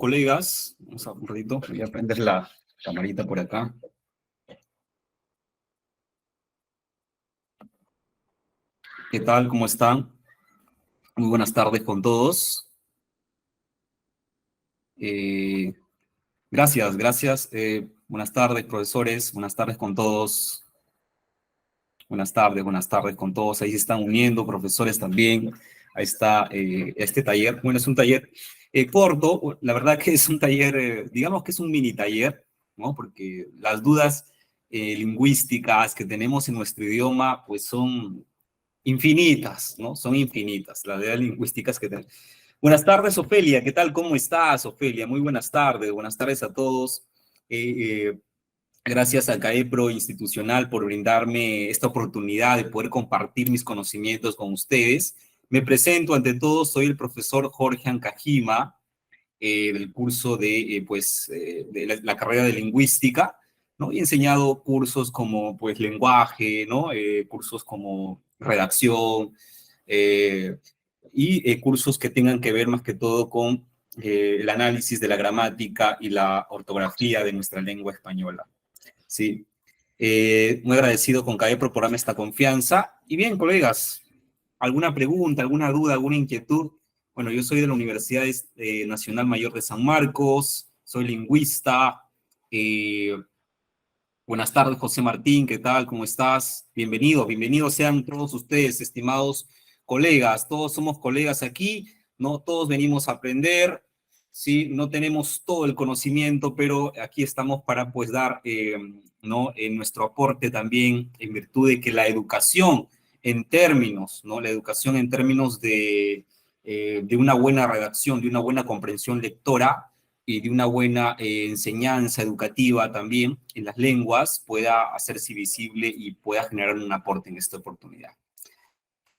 colegas. Vamos a un ratito, voy a prender la camarita por acá. ¿Qué tal? ¿Cómo están? Muy buenas tardes con todos. Gracias. Buenas tardes, profesores. Buenas tardes con todos. Buenas tardes con todos. Ahí se están uniendo, profesores también. Ahí está este taller. Bueno, es un taller corto. La verdad que es un taller, digamos que es un mini taller, ¿no? Porque las dudas lingüísticas que tenemos en nuestro idioma, pues son infinitas, ¿no? Son infinitas las dudas lingüísticas que tenemos. Buenas tardes, Ofelia. ¿Qué tal? ¿Cómo estás, Ofelia? Muy buenas tardes. Buenas tardes a todos. Gracias a CAEPRO Institucional por brindarme esta oportunidad de poder compartir mis conocimientos con ustedes. Me presento ante todos, soy el profesor Jorge Ancajima, del curso de la carrera de lingüística, ¿no? Y he enseñado cursos como, pues, lenguaje, ¿no? Cursos como redacción, cursos que tengan que ver más que todo con el análisis de la gramática y la ortografía de nuestra lengua española. Sí. Muy agradecido con CAEPRO por darme esta confianza. Y bien, colegas, ¿alguna pregunta, alguna duda, alguna inquietud? Bueno, yo soy de la Universidad Nacional Mayor de San Marcos, soy lingüista. Eh, Buenas tardes, José Martín, ¿qué tal? ¿Cómo estás? Bienvenidos sean todos ustedes, estimados colegas. Todos somos colegas aquí, ¿no? Todos venimos a aprender, ¿sí? No tenemos todo el conocimiento, pero aquí estamos para, pues, dar, ¿no? Nuestro aporte también en virtud de que la educación en términos, ¿no? La educación en términos de una buena redacción, de una buena comprensión lectora, y de una buena enseñanza educativa también en las lenguas pueda hacerse visible y pueda generar un aporte en esta oportunidad.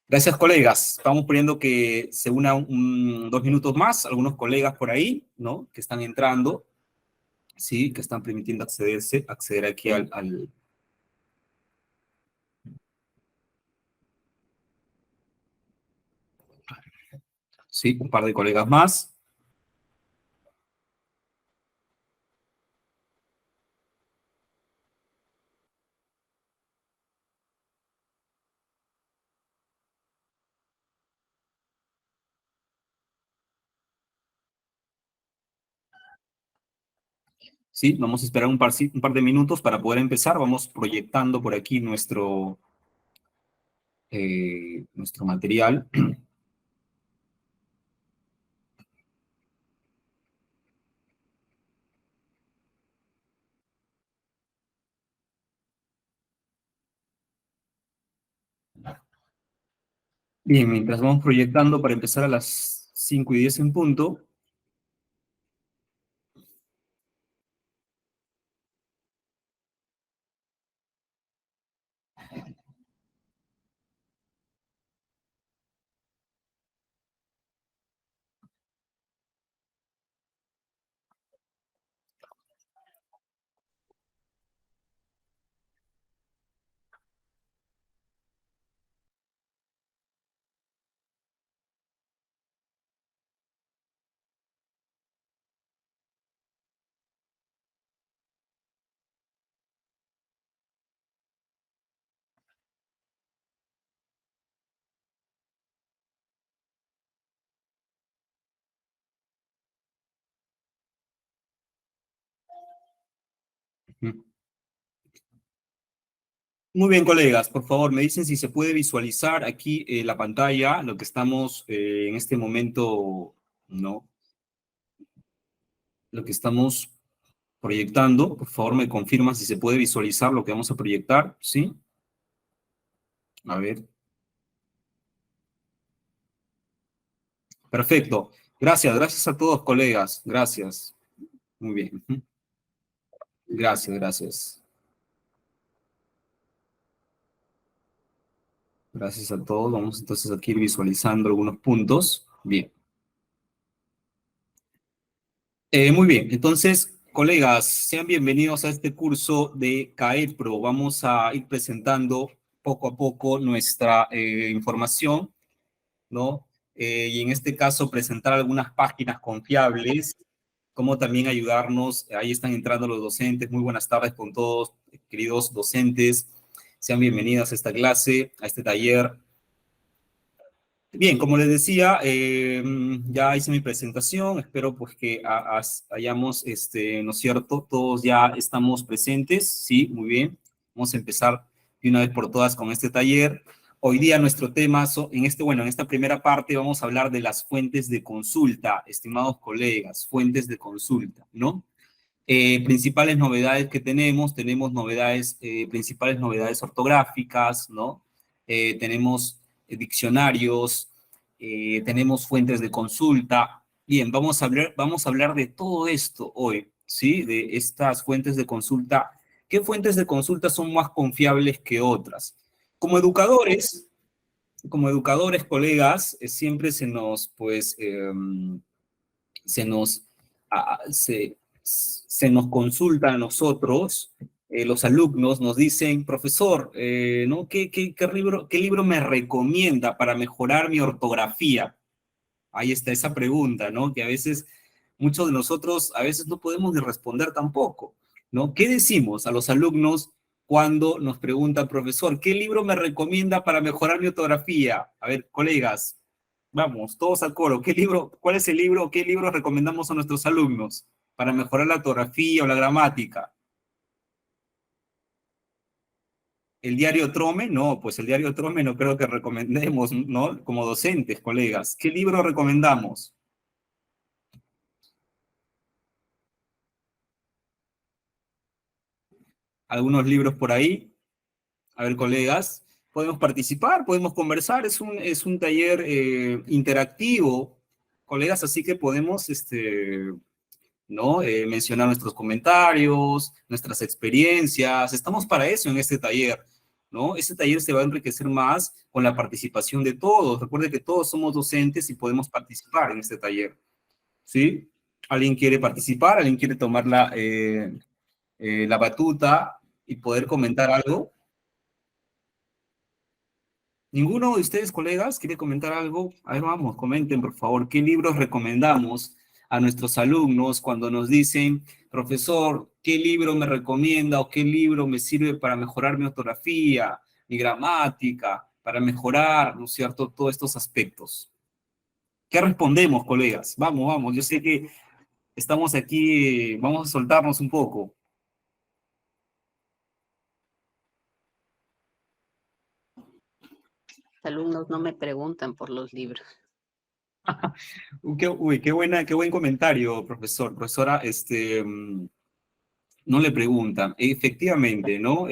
Gracias, colegas. Estamos poniendo que se unan 2 minutos más, algunos colegas por ahí, ¿no? Que están entrando, ¿sí? Que están permitiendo acceder aquí al... Sí, un par de colegas más. Sí, vamos a esperar un par de minutos para poder empezar. Vamos proyectando por aquí nuestro material. Bien, mientras vamos proyectando para empezar a las 5:10 en punto. Muy bien, colegas, por favor, me dicen si se puede visualizar aquí la pantalla, lo que estamos en este momento, ¿no? Lo que estamos proyectando. Por favor, me confirman si se puede visualizar lo que vamos a proyectar, ¿sí? A ver. Perfecto. Gracias a todos, colegas. Gracias. Muy bien. Gracias. Gracias a todos. Vamos entonces aquí a ir visualizando algunos puntos. Bien. Muy bien, entonces, colegas, sean bienvenidos a este curso de CAEPRO. Vamos a ir presentando poco a poco nuestra información, ¿no? Y en este caso, presentar algunas páginas confiables cómo también ayudarnos. Ahí están entrando los docentes. Muy buenas tardes con todos, queridos docentes. Sean bienvenidos a esta clase, a este taller. Bien, como les decía, ya hice mi presentación. Espero pues que hayamos, ¿no es cierto? Todos ya estamos presentes. Sí, muy bien. Vamos a empezar de una vez por todas con este taller. Hoy día nuestro tema, en esta primera parte vamos a hablar de las fuentes de consulta, estimados colegas, fuentes de consulta, ¿no? Principales novedades que tenemos novedades, principales novedades ortográficas, ¿no? Tenemos diccionarios, tenemos fuentes de consulta. Bien, vamos a hablar de todo esto hoy, ¿sí? De estas fuentes de consulta. ¿Qué fuentes de consulta son más confiables que otras? Como educadores, colegas, siempre se nos, se nos consulta a nosotros, los alumnos nos dicen, profesor, ¿no? ¿Qué libro me recomienda para mejorar mi ortografía? Ahí está esa pregunta, ¿no? Que a veces muchos de nosotros a veces no podemos ni responder tampoco, ¿no? ¿Qué decimos a los alumnos cuando nos pregunta, profesor, ¿qué libro me recomienda para mejorar mi ortografía? A ver, colegas, vamos, todos al coro. ¿Cuál es el libro, qué libro recomendamos a nuestros alumnos para mejorar la ortografía o la gramática? ¿El diario Trome? No, pues el diario Trome no creo que recomendemos, ¿no? Como docentes, colegas. ¿Qué libro recomendamos? ¿Algunos libros por ahí? A ver, colegas, podemos participar, podemos conversar, es un taller interactivo, colegas, así que podemos, ¿no? Mencionar nuestros comentarios, nuestras experiencias, estamos para eso en este taller, ¿no? Este taller se va a enriquecer más con la participación de todos, recuerde que todos somos docentes y podemos participar en este taller, ¿sí? ¿Alguien quiere participar? ¿Alguien quiere tomar la batuta y poder comentar algo? ¿Ninguno de ustedes, colegas, quiere comentar algo? A ver, vamos, comenten, por favor, ¿qué libros recomendamos a nuestros alumnos cuando nos dicen, profesor, ¿qué libro me recomienda o qué libro me sirve para mejorar mi ortografía, mi gramática, para mejorar, ¿no es cierto?, todos estos aspectos. ¿Qué respondemos, colegas? Vamos, vamos, yo sé que estamos aquí, vamos a soltarnos un poco. Alumnos no me preguntan por los libros. Uy, qué buen comentario, profesor. Profesora, no le preguntan. Efectivamente, ¿no?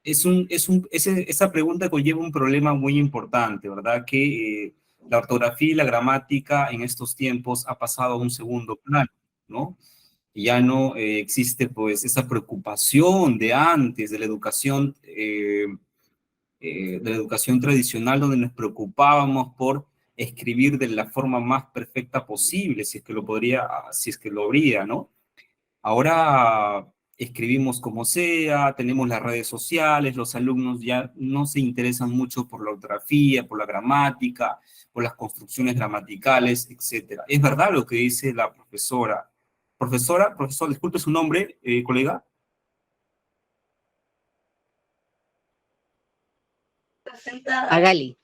Esa pregunta conlleva un problema muy importante, ¿verdad? Que la ortografía y la gramática en estos tiempos ha pasado a un segundo plano, ¿no? Y ya no existe, pues, esa preocupación de antes, de la educación tradicional, donde nos preocupábamos por escribir de la forma más perfecta posible, si es que lo habría, ¿no? Ahora escribimos como sea, tenemos las redes sociales, los alumnos ya no se interesan mucho por la ortografía, por la gramática, por las construcciones gramaticales, etcétera. ¿Es verdad lo que dice la profesora? Profesor, disculpe su nombre, colega. Magali.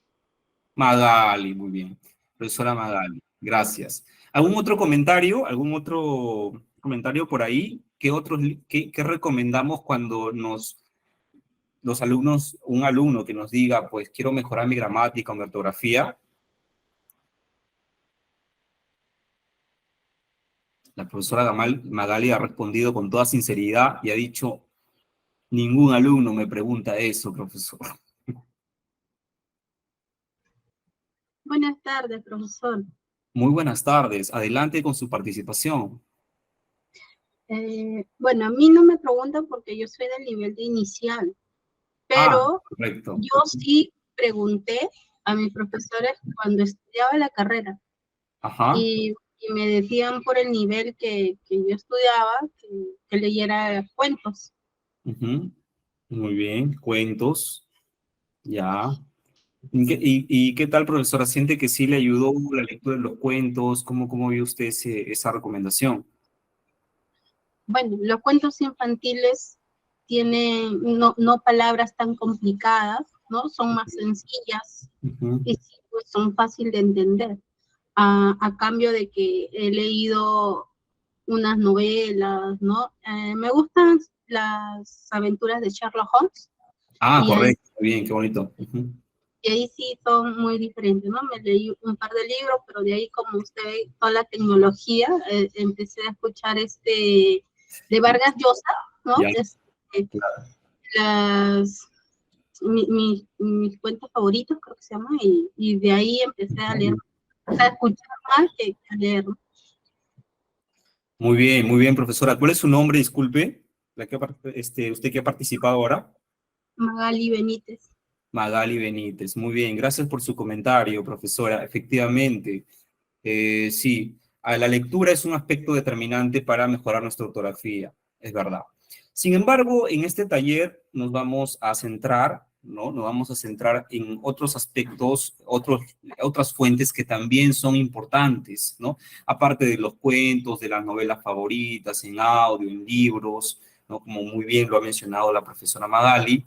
Magali, muy bien. Profesora Magali, gracias. ¿Algún otro comentario? ¿Algún otro comentario por ahí? ¿Qué recomendamos cuando los alumnos, un alumno que nos diga, pues quiero mejorar mi gramática o mi ortografía? La profesora Magali ha respondido con toda sinceridad y ha dicho, ningún alumno me pregunta eso, profesor. Buenas tardes, profesor. Muy buenas tardes. Adelante con su participación. Bueno, a mí no me preguntan porque yo soy del nivel de inicial, pero correcto. yo sí pregunté a mis profesores cuando estudiaba la carrera. Ajá. Y me decían por el nivel que yo estudiaba que leyera cuentos. Muy bien, cuentos, ya. ¿Y qué tal, profesora? ¿Siente que sí le ayudó la lectura de los cuentos? ¿Cómo vio usted esa recomendación? bueno, los cuentos infantiles tienen no palabras tan complicadas, ¿no? Son más sencillas y sí, pues son fácil de entender. A cambio de que he leído unas novelas, ¿no? Me gustan las aventuras de Sherlock Holmes. Ah, Y ahí, correcto, bien, qué bonito. y ahí sí son muy diferentes, ¿no? Me leí un par de libros, pero de ahí, como usted ve, toda la tecnología, empecé a escuchar de Vargas Llosa, ¿no? Ya, claro. Las, mis cuentos favoritos, creo que se llama, y de ahí empecé a leer, o sea, a escuchar más que a leer, ¿no? Muy bien, profesora. ¿Cuál es su nombre, disculpe? Usted que ha participado ahora. Magali Benítez. Magali Benítez. Muy bien, gracias por su comentario, profesora. Efectivamente, sí, la lectura es un aspecto determinante para mejorar nuestra ortografía, es verdad. Sin embargo, en este taller nos vamos a centrar, ¿no? Nos vamos a centrar en otros aspectos, otras fuentes que también son importantes, ¿no? Aparte de los cuentos, de las novelas favoritas, en audio, en libros, ¿no? Como muy bien lo ha mencionado la profesora Magali,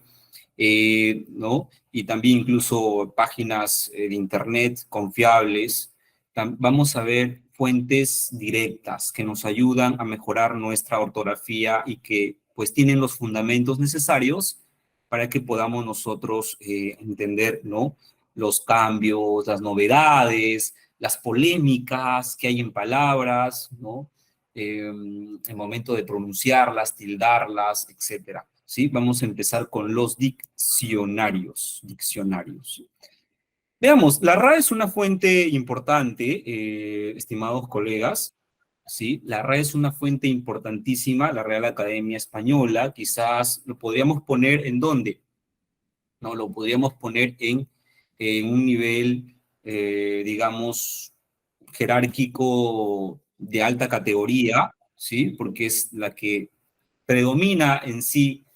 ¿no? Y también incluso páginas de internet confiables. Vamos a ver fuentes directas que nos ayudan a mejorar nuestra ortografía y que pues tienen los fundamentos necesarios para que podamos nosotros entender, ¿no? Los cambios, las novedades, las polémicas que hay en palabras, ¿no? El momento de pronunciarlas, tildarlas, etcétera. ¿Sí? Vamos a empezar con los diccionarios. Veamos, la RAE es una fuente importante, estimados colegas, ¿sí? La RAE es una fuente importantísima, la Real Academia Española, quizás lo podríamos poner ¿en dónde? No, lo podríamos poner en un nivel, digamos, jerárquico de alta categoría, ¿sí? Porque es la que predomina en sí,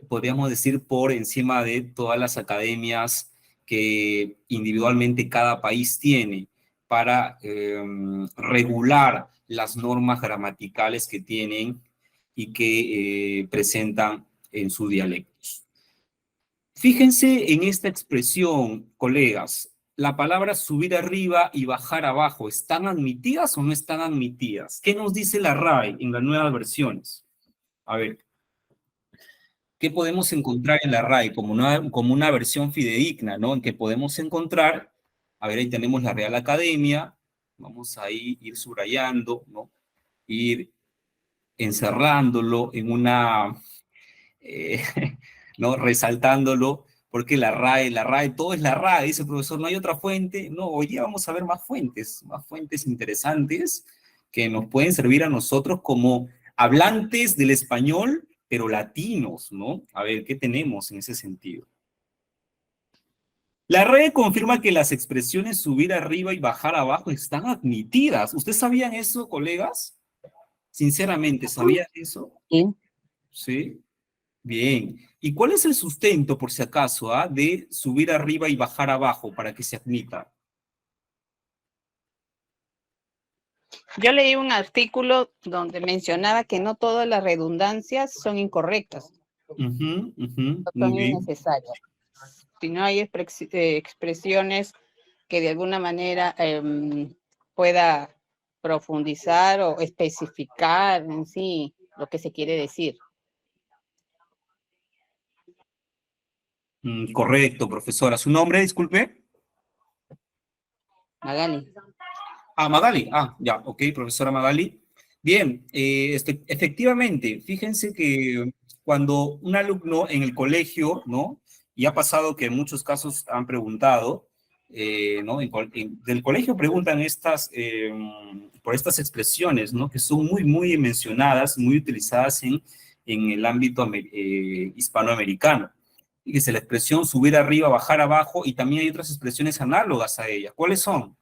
podríamos decir, por encima de todas las academias que individualmente cada país tiene para regular las normas gramaticales que tienen y que presentan en sus dialectos. Fíjense en esta expresión, colegas. La palabra subir arriba y bajar abajo, ¿están admitidas o no están admitidas? ¿Qué nos dice la RAE en las nuevas versiones? A ver, ¿qué podemos encontrar en la RAE como una versión fidedigna, ¿no? En que podemos encontrar, a ver, ahí tenemos la Real Academia, vamos a ir subrayando, ¿no? Ir encerrándolo en una, eh, ¿no? Resaltándolo, porque la RAE, todo es la RAE, dice el profesor, no hay otra fuente. No, hoy día vamos a ver más fuentes interesantes que nos pueden servir a nosotros como hablantes del español, pero latinos, ¿no? A ver, ¿qué tenemos en ese sentido? La RAE confirma que las expresiones subir arriba y bajar abajo están admitidas. ¿Ustedes sabían eso, colegas? Sinceramente, ¿sabían eso? Sí. Sí. Bien. ¿Y cuál es el sustento, por si acaso, de subir arriba y bajar abajo para que se admita? Yo leí un artículo donde mencionaba que no todas las redundancias son incorrectas, Ujú, ujú, muy son bien. innecesarias. Si no hay expresiones que de alguna manera pueda profundizar o especificar en sí lo que se quiere decir. Correcto, profesora. ¿Su nombre, disculpe? Magali. Magali. Ya, ok, profesora Magali. Bien, efectivamente, fíjense que cuando un alumno en el colegio, ¿no? Y ha pasado que en muchos casos han preguntado, ¿no? Del colegio preguntan por estas expresiones, ¿no? Que son muy mencionadas, muy utilizadas en el ámbito hispanoamericano. Fíjese, la expresión subir arriba, bajar abajo, y también hay otras expresiones análogas a ella. ¿Cuáles son?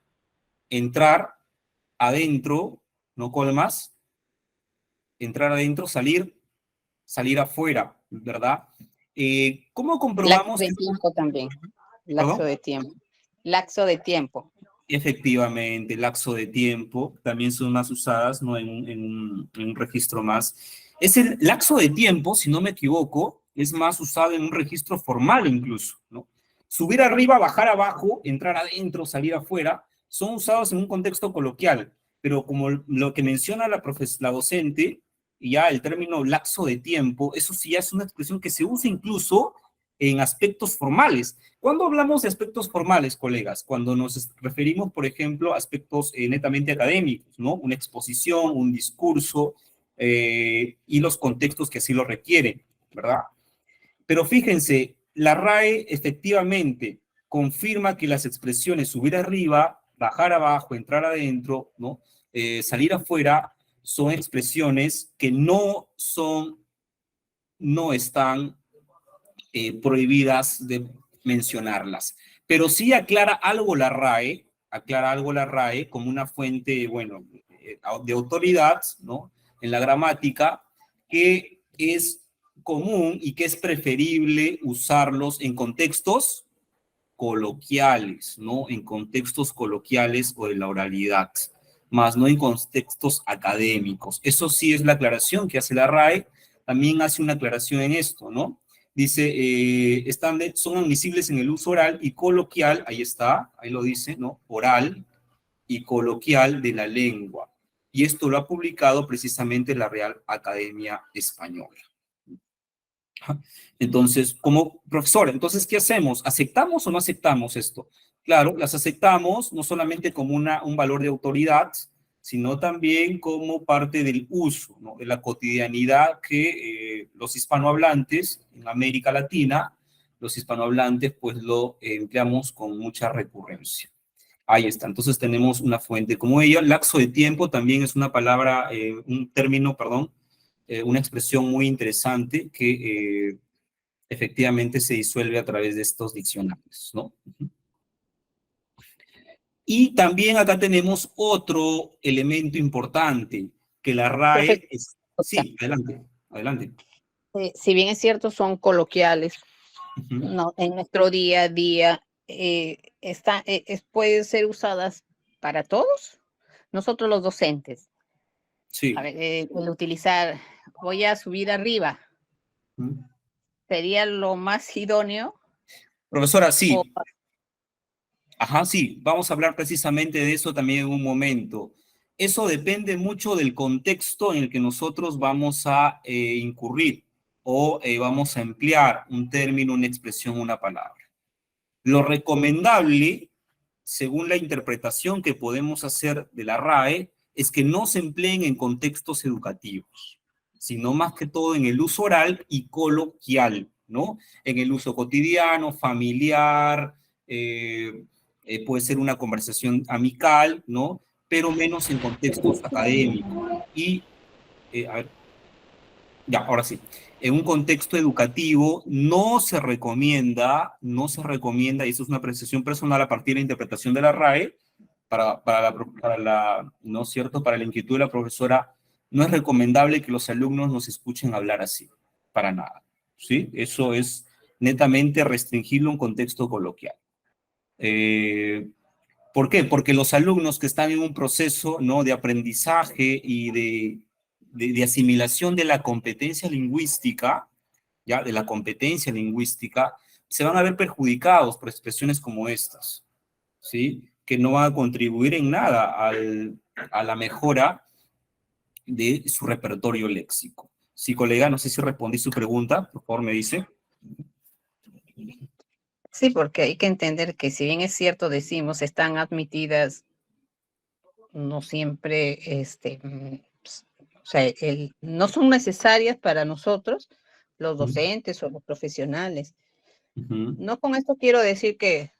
Entrar, adentro, ¿no? ¿Cuál más? Entrar adentro, salir afuera, ¿verdad? ¿Cómo Lapso comprobamos de esto? tiempo también. Lapso ¿Perdón? de tiempo. Lapso de tiempo. Efectivamente, lapso de tiempo también son más usadas, ¿no? En un registro más. Ese lapso de tiempo, si no me equivoco, es más usado en un registro formal incluso, ¿no? Subir arriba, bajar abajo, entrar adentro, salir afuera, son usados en un contexto coloquial, pero como lo que menciona la docente, ya el término lapso de tiempo, eso sí ya es una expresión que se usa incluso en aspectos formales. ¿Cuándo hablamos de aspectos formales, colegas? Cuando nos referimos, por ejemplo, a aspectos netamente académicos, ¿no? Una exposición, un discurso, y los contextos que así lo requieren, ¿verdad? Pero fíjense, la RAE efectivamente confirma que las expresiones subir arriba, bajar abajo, entrar adentro, ¿no? Salir afuera, son expresiones que no están prohibidas de mencionarlas. Pero sí aclara algo la RAE como una fuente, bueno, de autoridad, ¿no? En la gramática, que es común y que es preferible usarlos en contextos coloquiales, ¿no? En contextos coloquiales o de la oralidad, más no en contextos académicos. Eso sí es la aclaración que hace la RAE. También hace una aclaración en esto, ¿no? Dice, son admisibles en el uso oral y coloquial, ahí está, ahí lo dice, ¿no? Oral y coloquial de la lengua. Y esto lo ha publicado precisamente la Real Academia Española. Entonces, como profesor, entonces, ¿qué hacemos? ¿Aceptamos o no aceptamos esto? Claro, las aceptamos no solamente como un valor de autoridad, sino también como parte del uso, ¿no? De la cotidianidad que los hispanohablantes en América Latina, los hispanohablantes, pues lo empleamos con mucha recurrencia. Ahí está, entonces tenemos una fuente como ella. Lapso de tiempo también es una palabra, un término, perdón, una expresión muy interesante que efectivamente se disuelve a través de estos diccionarios, ¿no? Y también acá tenemos otro elemento importante, que la RAE es... Sí, adelante, adelante. Si bien es cierto, son coloquiales, no, en nuestro día a día, pueden ser usadas para todos, nosotros los docentes. Sí. A ver, el utilizar, voy a subir arriba, ¿sería lo más idóneo? Profesora, sí. Ajá, sí, vamos a hablar precisamente de eso también en un momento. Eso depende mucho del contexto en el que nosotros vamos a incurrir o vamos a emplear un término, una expresión, una palabra. Lo recomendable, según la interpretación que podemos hacer de la RAE, es que no se empleen en contextos educativos, sino más que todo en el uso oral y coloquial, ¿no? En el uso cotidiano, familiar, puede ser una conversación amical, ¿no? Pero menos en contextos académicos. Y, a ver, ya, ahora sí. En un contexto educativo no se recomienda, y eso es una apreciación personal a partir de la interpretación de la RAE, ¿no es cierto?, para la inquietud de la profesora, no es recomendable que los alumnos nos escuchen hablar así, para nada, ¿sí? Eso es netamente restringirlo a un contexto coloquial. ¿Por qué? Porque los alumnos que están en un proceso, ¿no?, de aprendizaje y de asimilación de la competencia lingüística, ¿ya?, de la competencia lingüística, se van a ver perjudicados por expresiones como estas, ¿sí?, que no van a contribuir en nada a la mejora de su repertorio léxico. Sí, colega, no sé si respondí su pregunta, por favor me dice. Sí, porque hay que entender que si bien es cierto, decimos, están admitidas, no siempre, o sea, no son necesarias para nosotros, los docentes o los profesionales. No con esto quiero decir que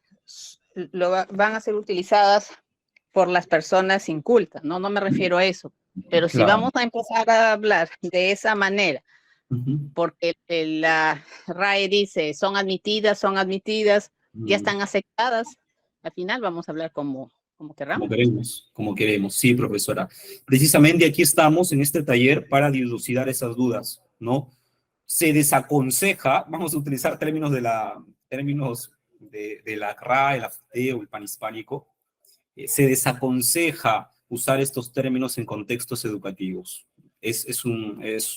van a ser utilizadas por las personas incultas, no me refiero a eso, pero si vamos a empezar a hablar de esa manera, porque la RAE dice son admitidas, ya están aceptadas, al final vamos a hablar como queramos. Como queremos, sí, profesora. Precisamente aquí estamos en este taller para dilucidar esas dudas, ¿no? Se desaconseja, vamos a utilizar términos de la RAE, la FUTE o el panhispánico, se desaconseja usar estos términos en contextos educativos. es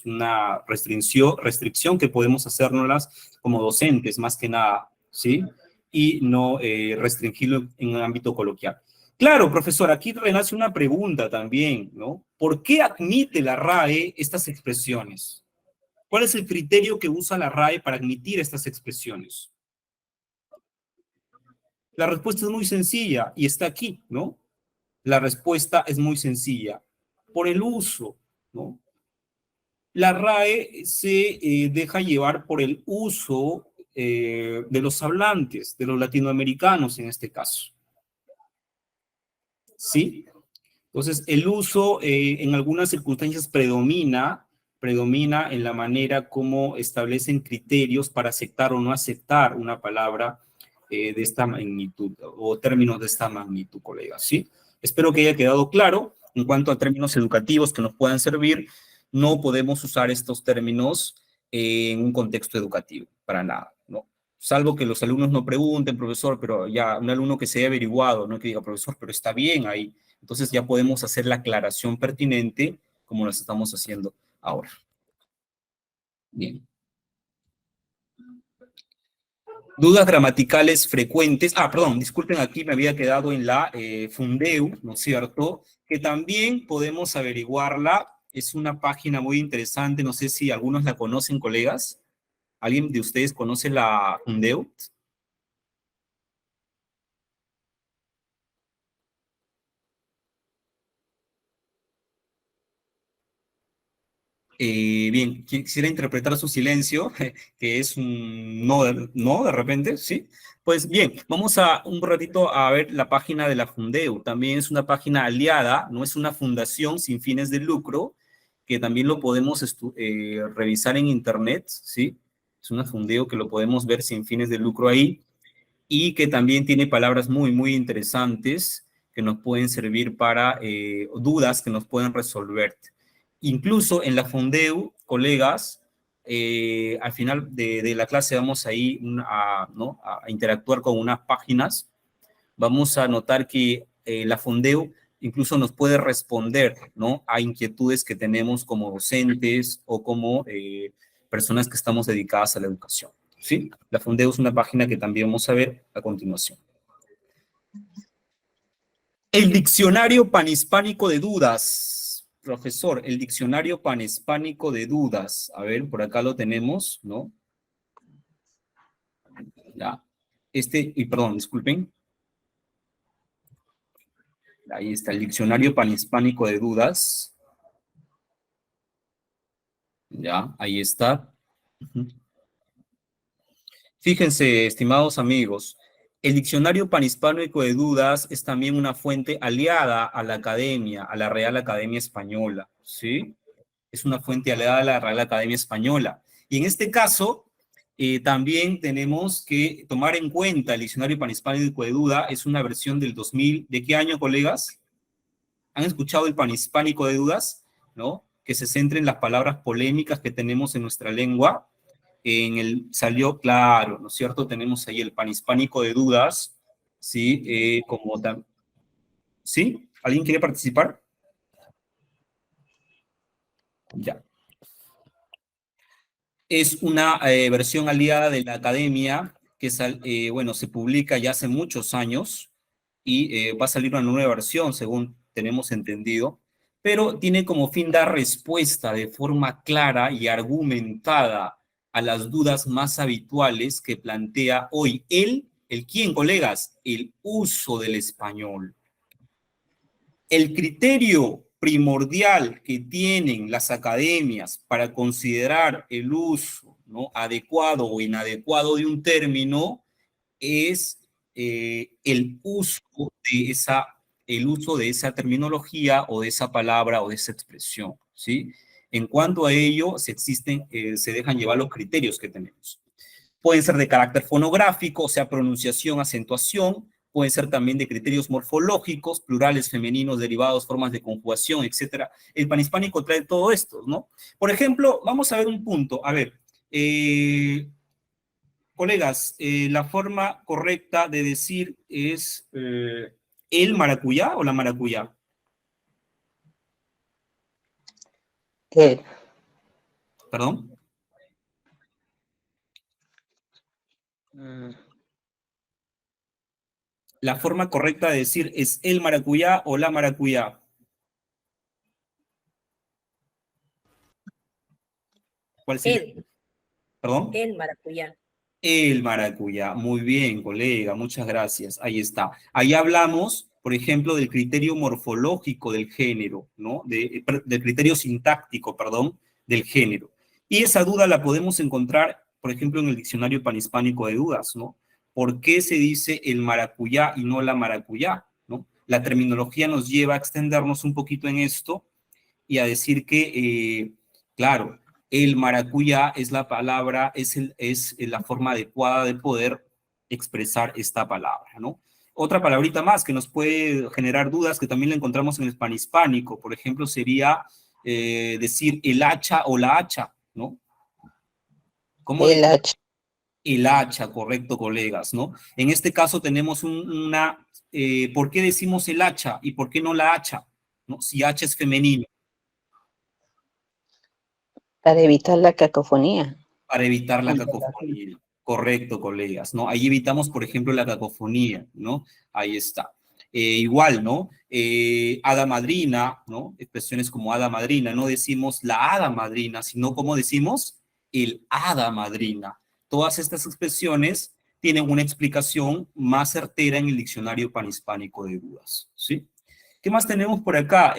una restricción que podemos hacérnoslas como docentes, más que nada, ¿sí? Y no restringirlo en un ámbito coloquial. Claro, profesor, aquí renace una pregunta también, ¿no? ¿Por qué admite la RAE estas expresiones? ¿Cuál es el criterio que usa la RAE para admitir estas expresiones? La respuesta es muy sencilla y está aquí, ¿no? La respuesta es muy sencilla. Por el uso, ¿no? La RAE se deja llevar por el uso de los hablantes, de los latinoamericanos en este caso. ¿Sí? Entonces, el uso en algunas circunstancias predomina en la manera como establecen criterios para aceptar o no aceptar una palabra de esta magnitud o términos de esta magnitud, colegas, ¿sí? Espero que haya quedado claro. En cuanto a términos educativos que nos puedan servir, no podemos usar estos términos en un contexto educativo, para nada, ¿no? Salvo que los alumnos no pregunten, profesor, pero ya un alumno que se haya averiguado, no que diga, profesor, pero está bien ahí. Entonces ya podemos hacer la aclaración pertinente como lo estamos haciendo ahora. Bien. Dudas gramaticales frecuentes. Perdón, disculpen, aquí me había quedado en la Fundeu, ¿no es cierto? Que también podemos averiguarla. Es una página muy interesante. No sé si algunos la conocen, colegas. ¿Alguien de ustedes conoce la Fundeu? Bien, quisiera interpretar su silencio, que es un no, no de repente, ¿sí? Pues bien, vamos a un ratito a ver la página de la Fundeu. También es una página aliada, no es una fundación sin fines de lucro, que también lo podemos revisar en internet, ¿sí? Es una Fundeu que lo podemos ver sin fines de lucro ahí, y que también tiene palabras muy, muy interesantes que nos pueden servir para dudas que nos pueden resolver. Incluso en la Fundeu, colegas, al final de la clase vamos ahí ¿no? a interactuar con unas páginas. Vamos a notar que la Fundeu incluso nos puede responder, ¿no? A inquietudes que tenemos como docentes o como personas que estamos dedicadas a la educación, ¿sí? La Fundeu es una página que también vamos a ver a continuación. El diccionario panhispánico de dudas. Profesor, el diccionario panhispánico de dudas. A ver, por acá lo tenemos, ¿no? Ya. Perdón, disculpen. Ahí está el diccionario panhispánico de dudas. Ya, ahí está. Fíjense, estimados amigos, el diccionario panhispánico de dudas es también una fuente aliada a la academia, a la Real Academia Española, ¿sí? Es una fuente aliada a la Real Academia Española. Y en este caso, también tenemos que tomar en cuenta el diccionario panhispánico de duda, es una versión del 2000. ¿De qué año, colegas? ¿Han escuchado el panhispánico de dudas? ¿No? Que se centra en las palabras polémicas que tenemos en nuestra lengua. Salió claro, ¿no es cierto? Tenemos ahí el panhispánico de dudas, ¿sí? ¿Sí? ¿Alguien quiere participar? Ya. Es una versión aliada de la academia que bueno, se publica ya hace muchos años y va a salir una nueva versión, según tenemos entendido, pero tiene como fin dar respuesta de forma clara y argumentada a las dudas más habituales que plantea hoy ¿el quién, colegas? El uso del español. El criterio primordial que tienen las academias para considerar el uso, ¿no?, adecuado o inadecuado de un término es el uso de esa terminología o de esa palabra o de esa expresión, ¿sí? En cuanto a ello, se dejan llevar los criterios que tenemos. Pueden ser de carácter fonográfico, o sea, pronunciación, acentuación. Pueden ser también de criterios morfológicos, plurales, femeninos, derivados, formas de conjugación, etc. El panhispánico trae todo esto, ¿no? Por ejemplo, vamos a ver un punto. A ver, colegas, la forma correcta de decir es el maracuyá o la maracuyá. él. ¿Perdón? La forma correcta de decir es el maracuyá o la maracuyá. ¿Cuál sería? El, ¿Perdón? el maracuyá. El maracuyá. Muy bien, colega, muchas gracias. Ahí está. Ahí hablamos, por ejemplo, del criterio morfológico del género, ¿no? Del criterio sintáctico, perdón, del género. Y esa duda la podemos encontrar, por ejemplo, en el diccionario panhispánico de dudas, ¿no? ¿Por qué se dice el maracuyá y no la maracuyá, ¿no? La terminología nos lleva a extendernos un poquito en esto y a decir que, claro, el maracuyá es la palabra, es la forma adecuada de poder expresar esta palabra, ¿no? Otra palabrita más que nos puede generar dudas, que también la encontramos en el panhispánico, por ejemplo, sería decir el hacha o la hacha, ¿no? ¿Cómo El H. el hacha, correcto, colegas, ¿no? En este caso tenemos ¿por qué decimos el hacha y por qué no la hacha? ¿No? Si hacha es femenino. Para evitar la cacofonía. Para evitar la cacofonía. Correcto, colegas, ¿no? Ahí evitamos, por ejemplo, la cacofonía, ¿no? Ahí está. Igual, ¿no? Hada madrina, ¿no? Expresiones como hada madrina, no decimos la hada madrina, sino como decimos el hada madrina. Todas estas expresiones tienen una explicación más certera en el diccionario panhispánico de dudas, ¿sí? ¿Qué más tenemos por acá?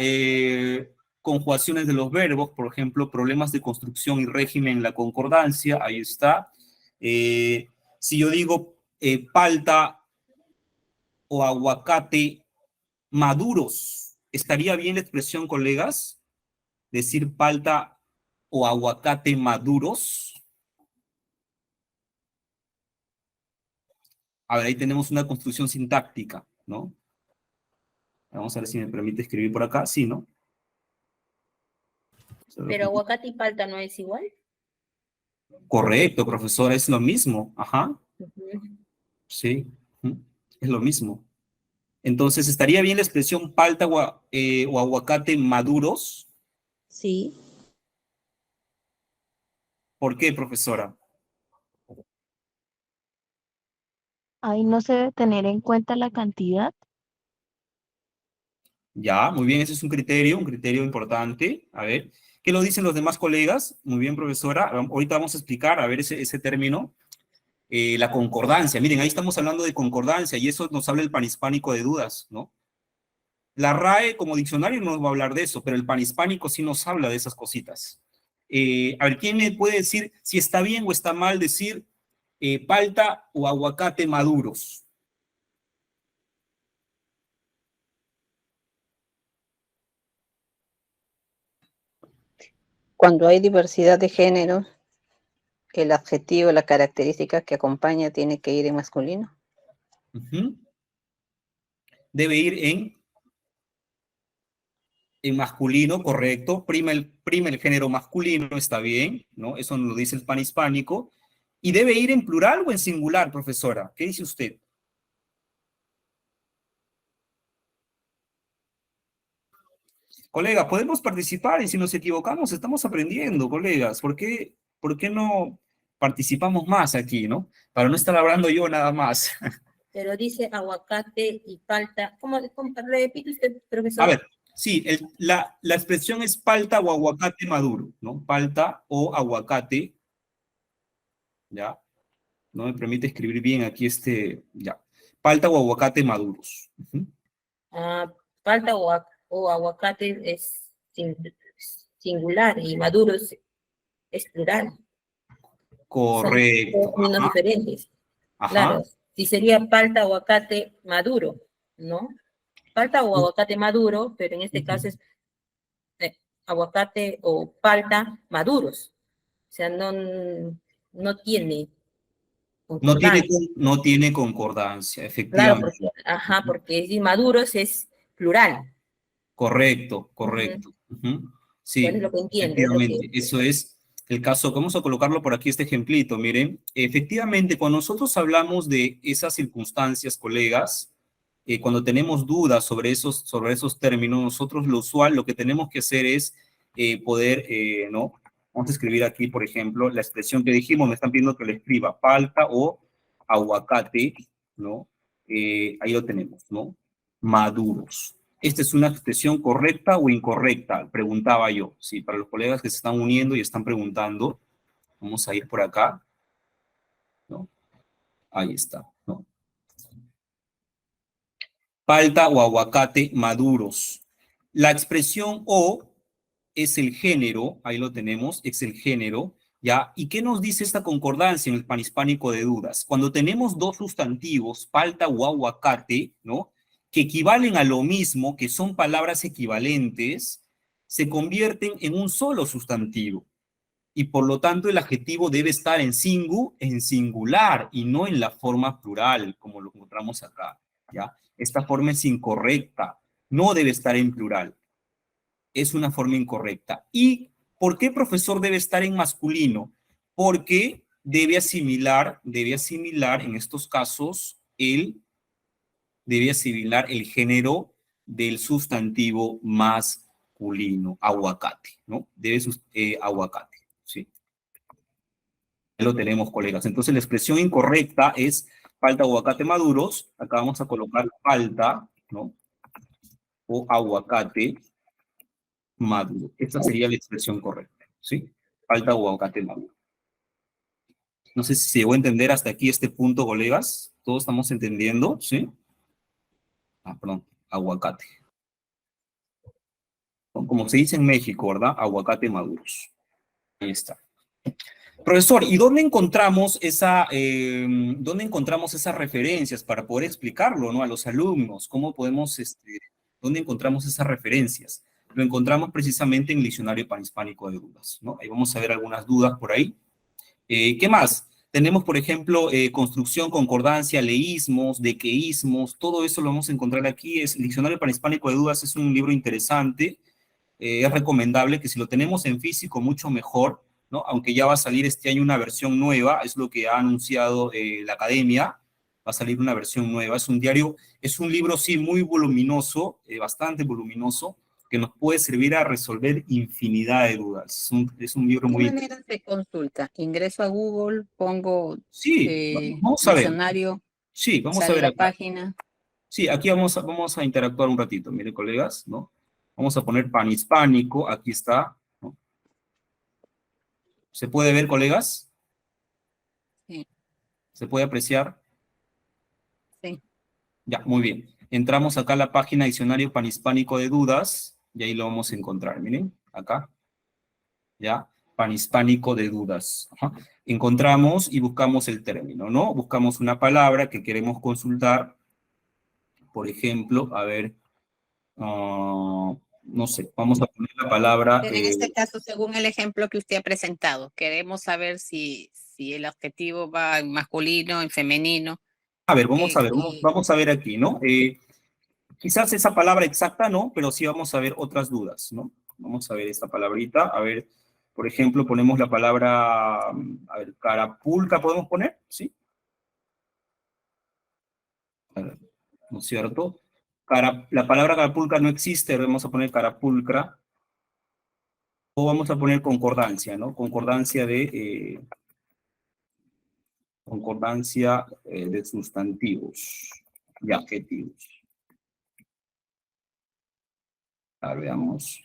Conjugaciones de los verbos, por ejemplo, problemas de construcción y régimen en la concordancia, ahí está. Si yo digo palta o aguacate maduros, ¿estaría bien la expresión, colegas? Decir palta o aguacate maduros. A ver, ahí tenemos una construcción sintáctica, ¿no? Vamos a ver si me permite escribir por acá. Sí, ¿no? Pero aguacate y palta no es igual. Correcto, profesora, es lo mismo. Ajá. Sí, es lo mismo. Entonces, ¿estaría bien la expresión palta o aguacate maduros? Sí. ¿Por qué, profesora? Ahí no se debe tener en cuenta la cantidad. Ya, muy bien, ese es un criterio importante. A ver, ¿qué lo dicen los demás colegas? Muy bien, profesora. Ahorita vamos a explicar, a ver, ese término. La concordancia. Miren, ahí estamos hablando de concordancia y eso nos habla el panhispánico de dudas, ¿no? La RAE como diccionario no nos va a hablar de eso, pero el panhispánico sí nos habla de esas cositas. A ver, ¿quién me puede decir si está bien o está mal decir palta o aguacate maduros? Cuando hay diversidad de género, el adjetivo, la característica que acompaña tiene que ir en masculino. Debe ir en masculino, correcto. Prima el género masculino, está bien, ¿no? Eso nos lo dice el panhispánico. ¿Y debe ir en plural o en singular, profesora? ¿Qué dice usted? Colega, podemos participar y si nos equivocamos estamos aprendiendo, colegas. ¿Por qué no participamos más aquí, no? Para no estar hablando yo nada más. Pero dice aguacate y palta. ¿Cómo repite usted, profesor? A ver, sí, la expresión es palta o aguacate maduro, ¿no? Palta o aguacate, ¿ya? No me permite escribir bien aquí ya. Palta o aguacate maduros. Palta o aguacate es singular y maduros es plural. Correcto. Son términos diferentes. Ajá. Claro, si sería palta o aguacate maduro, ¿no? Palta o aguacate maduro, pero en este caso es aguacate o palta maduros. O sea, no tiene concordancia. No tiene concordancia, Claro, efectivamente. porque es maduros es plural. Correcto. Sí, Bueno, es lo que entiendo. efectivamente, eso es el caso. Vamos a colocarlo por aquí, este ejemplito. Miren, efectivamente, cuando nosotros hablamos de esas circunstancias, colegas, cuando tenemos dudas sobre esos términos, nosotros lo usual, lo que tenemos que hacer es poder, ¿no? Vamos a escribir aquí, por ejemplo, la expresión que dijimos, me están pidiendo que le escriba palta o aguacate, ¿no? Ahí lo tenemos, ¿no? Maduros. ¿Esta es una expresión correcta o incorrecta? Preguntaba yo. Sí, para los colegas que se están uniendo y están preguntando, vamos a ir por acá, ¿no? Ahí está, ¿no? Palta o aguacate maduros. La expresión o es el género, ahí lo tenemos, es el género, ¿ya? ¿Y qué nos dice esta concordancia en el panhispánico de dudas? Cuando tenemos dos sustantivos, palta o aguacate, ¿no? Que equivalen a lo mismo, que son palabras equivalentes, se convierten en un solo sustantivo. Y por lo tanto el adjetivo debe estar en singular, y no en la forma plural, como lo encontramos acá, ¿ya? Esta forma es incorrecta, no debe estar en plural. Es una forma incorrecta. ¿Y por qué profesor debe estar en masculino? Porque debe asimilar en estos casos debe asimilar el género del sustantivo masculino, aguacate, ¿no? Aguacate, ¿sí? Ya lo tenemos, colegas. Entonces la expresión incorrecta es palta o aguacate maduros. Acá vamos a colocar palta, ¿no? O aguacate maduro. Esta sería la expresión correcta, ¿sí? Palta o aguacate maduro. No sé si se llegó a entender hasta aquí este punto, colegas. ¿Todos estamos entendiendo? ¿Sí? Ah, perdón, aguacate. Como se dice en México, ¿verdad? Aguacate maduros. Ahí está. Profesor, ¿y dónde encontramos esas referencias para poder explicarlo, ¿no? A los alumnos? ¿Cómo podemos, dónde encontramos esas referencias? Lo encontramos precisamente en el Diccionario Panhispánico de Dudas, ¿no? Ahí vamos a ver algunas dudas por ahí. ¿Qué más? Tenemos, por ejemplo, construcción, concordancia, leísmos, dequeísmos, todo eso lo vamos a encontrar aquí. El Diccionario Panhispánico de Dudas es un libro interesante, es recomendable que si lo tenemos en físico, mucho mejor, ¿no? Aunque ya va a salir este año una versión nueva, es lo que ha anunciado la academia, va a salir una versión nueva. Es un diario, es un libro, sí, muy voluminoso, bastante voluminoso, que nos puede servir a resolver infinidad de dudas. Es un libro ¿De qué muy... manera se consulta? Ingreso a Google, pongo Sí, vamos a ver. diccionario, Sí, vamos a sale ver la acá. página. Sí, aquí vamos a interactuar un ratito, miren, colegas, ¿no? Vamos a poner panhispánico, aquí está, ¿no? ¿Se puede ver, colegas? Sí, ¿Se puede apreciar? sí. Ya, muy bien. Entramos acá a la página Diccionario Panhispánico de Dudas, y ahí lo vamos a encontrar, miren, acá, ya, Panhispánico de Dudas. Ajá. Encontramos y buscamos el término, ¿no? Buscamos una palabra que queremos consultar, por ejemplo, a ver, no sé, vamos a poner la palabra... Pero en este caso, según el ejemplo que usted ha presentado, queremos saber si el adjetivo va en masculino, en femenino. a ver, vamos a ver, Y vamos a ver aquí, ¿no? Quizás esa palabra exacta no, pero sí vamos a ver otras dudas, ¿no? Vamos a ver esta palabrita, a ver, por ejemplo, ponemos la palabra, a ver, carapulca, ¿podemos poner? ¿Sí? A ver, ¿no es cierto? La palabra carapulca no existe, vamos a poner carapulcra, o vamos a poner concordancia, ¿no? Concordancia de sustantivos y adjetivos. A ver, veamos.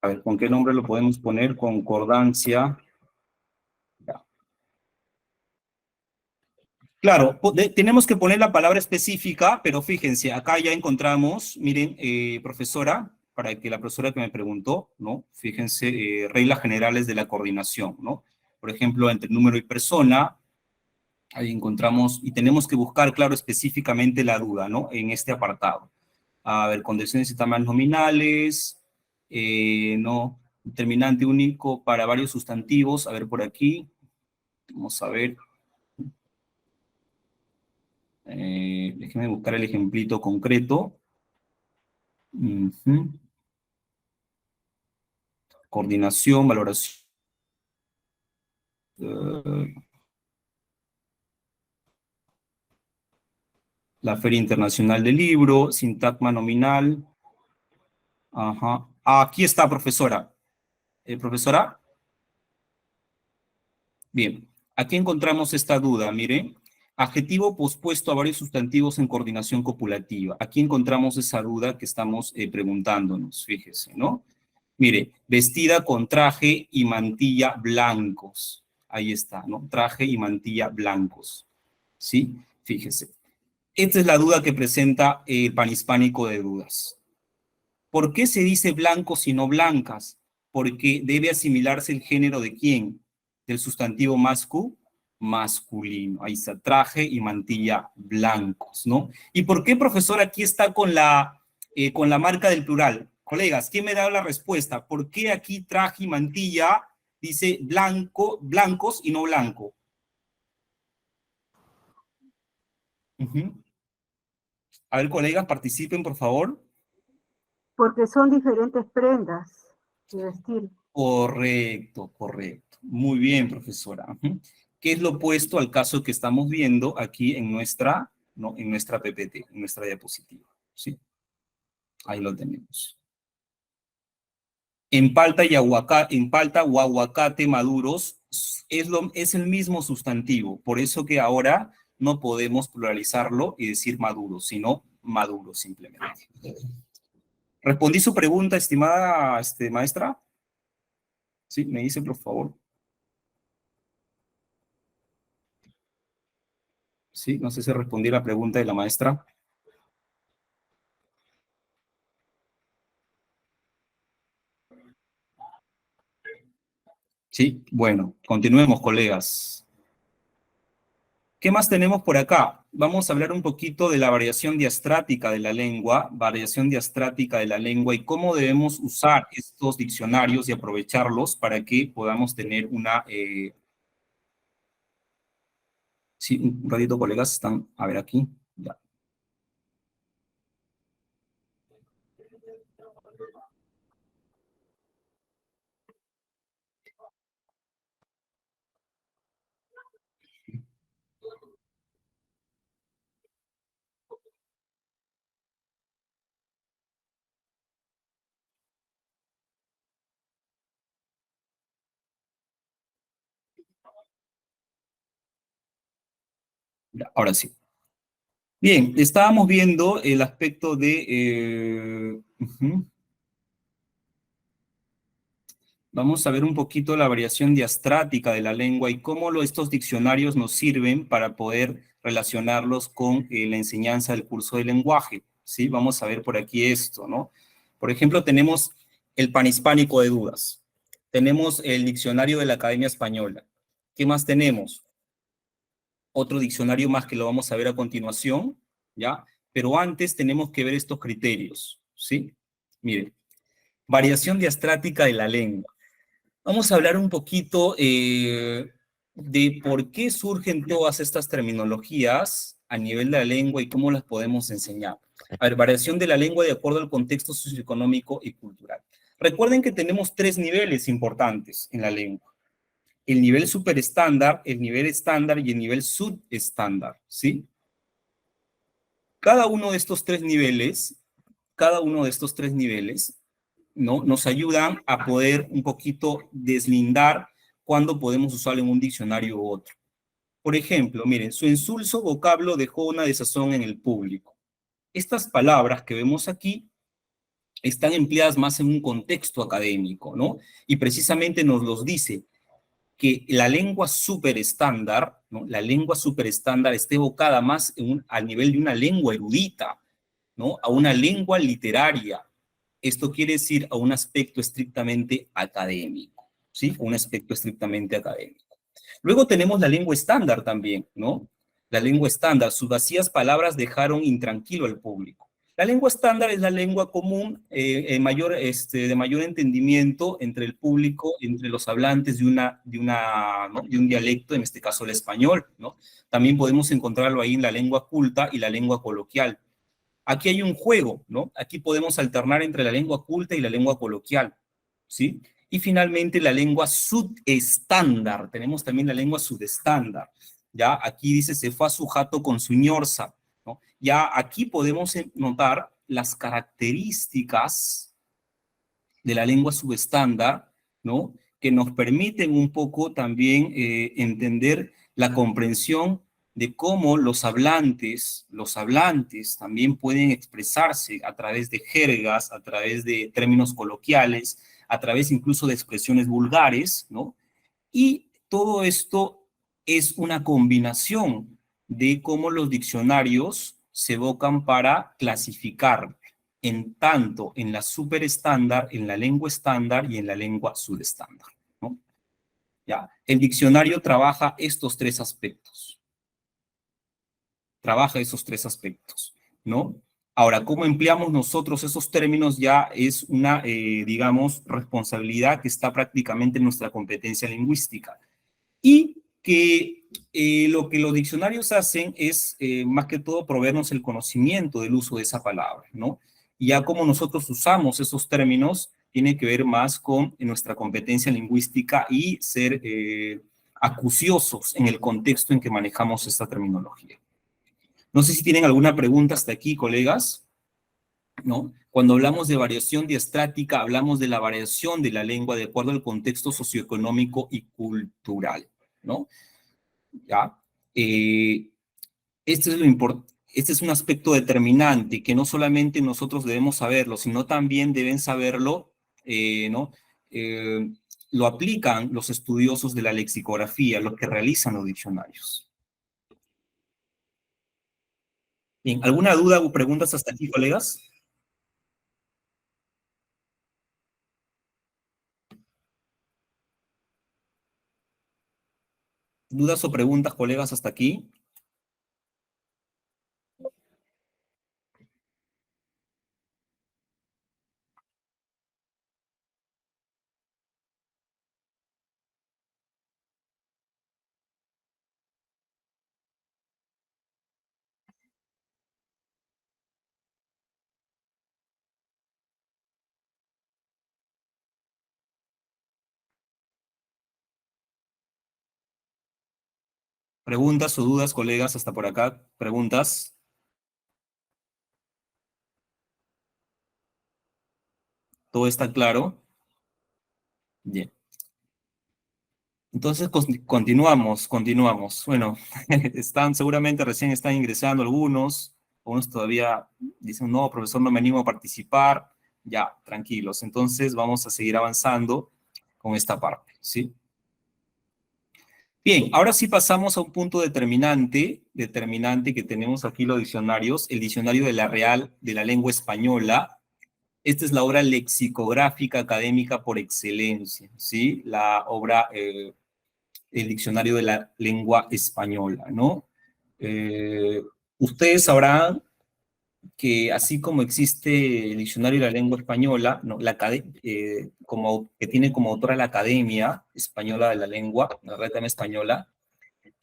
A ver, ¿con qué nombre lo podemos poner? Concordancia. Ya. Claro, tenemos que poner la palabra específica, pero fíjense, acá ya encontramos, miren, profesora, para que la profesora que me preguntó, ¿no? Fíjense, reglas generales de la coordinación, ¿no? Por ejemplo, entre número y persona, ahí encontramos, y tenemos que buscar, claro, específicamente la duda, ¿no? En este apartado. A ver, condiciones y tamaños nominales, no, determinante único para varios sustantivos, a ver por aquí, vamos a ver, déjenme buscar el ejemplito concreto. Coordinación, valoración, la Feria Internacional del Libro, sintagma nominal, Ajá. Aquí está, profesora. ¿Profesora? Bien. Aquí encontramos esta duda, miren. Adjetivo pospuesto a varios sustantivos en coordinación copulativa. Aquí encontramos esa duda que estamos preguntándonos, fíjese, ¿no? Mire, vestida con traje y mantilla blancos. Ahí está, ¿no? Traje y mantilla blancos. ¿Sí? Fíjese. Esta es la duda que presenta el panhispánico de dudas. ¿Por qué se dice blancos y no blancas? Porque debe asimilarse el género de quién, del sustantivo masculino. Ahí está, traje y mantilla blancos, ¿no? ¿Y por qué, profesor, aquí está con la marca del plural? Colegas, ¿quién me da la respuesta? ¿Por qué aquí traje y mantilla dice blancos y no blanco? A ver, colegas, participen, por favor. Porque son diferentes prendas de vestir. Correcto, correcto. Muy bien, profesora. ¿Qué es lo opuesto al caso que estamos viendo aquí en nuestra, ¿no? En nuestra PPT, en nuestra diapositiva? ¿Sí? Ahí lo tenemos. En palta o aguacate maduros es el mismo sustantivo. Por eso que ahora no podemos pluralizarlo y decir maduros, sino maduros simplemente. ¿Respondí su pregunta, estimada maestra? Sí, me dice, por favor. Sí, no sé si respondí la pregunta de la maestra. Sí, bueno, continuemos, colegas. ¿Qué más tenemos por acá? Vamos a hablar un poquito de la variación diastrática de la lengua, y cómo debemos usar estos diccionarios y aprovecharlos para que podamos tener una... Sí, un ratito, colegas, están... A ver aquí. Ya. Ya, ahora sí. Bien, estábamos viendo el aspecto de... Vamos a ver un poquito la variación diastrática de la lengua y cómo estos diccionarios nos sirven para poder relacionarlos con la enseñanza del curso de lenguaje, ¿sí? Vamos a ver por aquí esto, ¿no? Por ejemplo, tenemos el panhispánico de dudas. Tenemos el diccionario de la Academia Española. ¿Qué más tenemos? Otro diccionario más que lo vamos a ver a continuación, ¿ya? Pero antes tenemos que ver estos criterios, ¿sí? Miren, variación diastrática de la lengua. Vamos a hablar un poquito de por qué surgen todas estas terminologías a nivel de la lengua y cómo las podemos enseñar. A ver, variación de la lengua de acuerdo al contexto socioeconómico y cultural. Recuerden que tenemos 3 niveles importantes en la lengua. El nivel superestándar, el nivel estándar y el nivel subestándar, ¿sí? Cada uno de estos tres niveles, ¿no? Nos ayudan a poder un poquito deslindar cuándo podemos usarlo en un diccionario u otro. Por ejemplo, miren, su insulso vocablo dejó una desazón en el público. Estas palabras que vemos aquí están empleadas más en un contexto académico, ¿no? Y precisamente nos los dice que la lengua superestándar, ¿no? La lengua superestándar está evocada más al nivel de una lengua erudita, ¿no? A una lengua literaria. Esto quiere decir a un aspecto estrictamente académico, ¿sí? Un aspecto estrictamente académico. Luego tenemos la lengua estándar también, ¿no? La lengua estándar, sus vacías palabras dejaron intranquilo al público. La lengua estándar es la lengua común de mayor entendimiento entre el público, entre los hablantes de un dialecto, en este caso el español, ¿no? También podemos encontrarlo ahí en la lengua culta y la lengua coloquial. Aquí hay un juego, ¿no? Aquí podemos alternar entre la lengua culta y la lengua coloquial, ¿sí? Y finalmente la lengua subestándar. Tenemos también la lengua subestándar. Ya aquí dice, se fue a su jato con su ñorza, ¿no? Ya aquí podemos notar las características de la lengua subestándar, ¿no? Que nos permiten un poco también entender la comprensión de cómo los hablantes también pueden expresarse a través de jergas, a través de términos coloquiales, a través incluso de expresiones vulgares, ¿no? Y todo esto es una combinación de cómo los diccionarios se evocan para clasificar en tanto en la superestándar, en la lengua estándar y en la lengua subestándar, ¿no? Ya, el diccionario trabaja estos tres aspectos. ¿No? Ahora, ¿cómo empleamos nosotros esos términos? Ya es una, digamos, responsabilidad que está prácticamente en nuestra competencia lingüística. Y que lo que los diccionarios hacen es, más que todo, proveernos el conocimiento del uso de esa palabra, ¿no? Y ya como nosotros usamos esos términos, tiene que ver más con nuestra competencia lingüística y ser acuciosos en el contexto en que manejamos esta terminología. No sé si tienen alguna pregunta hasta aquí, colegas, ¿no? Cuando hablamos de variación diastrática, hablamos de la variación de la lengua de acuerdo al contexto socioeconómico y cultural, ¿no? ¿Ya? Este es un aspecto determinante que no solamente nosotros debemos saberlo, sino también deben saberlo, ¿no? Lo aplican los estudiosos de la lexicografía, los que realizan los diccionarios. Bien, ¿alguna duda o preguntas hasta aquí, colegas? ¿Dudas o preguntas, colegas, hasta aquí? ¿Preguntas o dudas, colegas, hasta por acá? ¿Preguntas? ¿Todo está claro? Bien. Entonces, continuamos. Bueno, seguramente recién están ingresando algunos todavía dicen, no, profesor, no me animo a participar. Ya, tranquilos. Entonces, vamos a seguir avanzando con esta parte, ¿sí? Bien, ahora sí pasamos a un punto determinante que tenemos aquí los diccionarios, el diccionario de la Real de la Lengua Española. Esta es la obra lexicográfica académica por excelencia, ¿sí? La obra, el diccionario de la lengua española, ¿no? Ustedes sabrán que así como existe el diccionario de la lengua española, ¿no? Que tiene como autora la Academia Española de la Lengua, la Real Academia Española,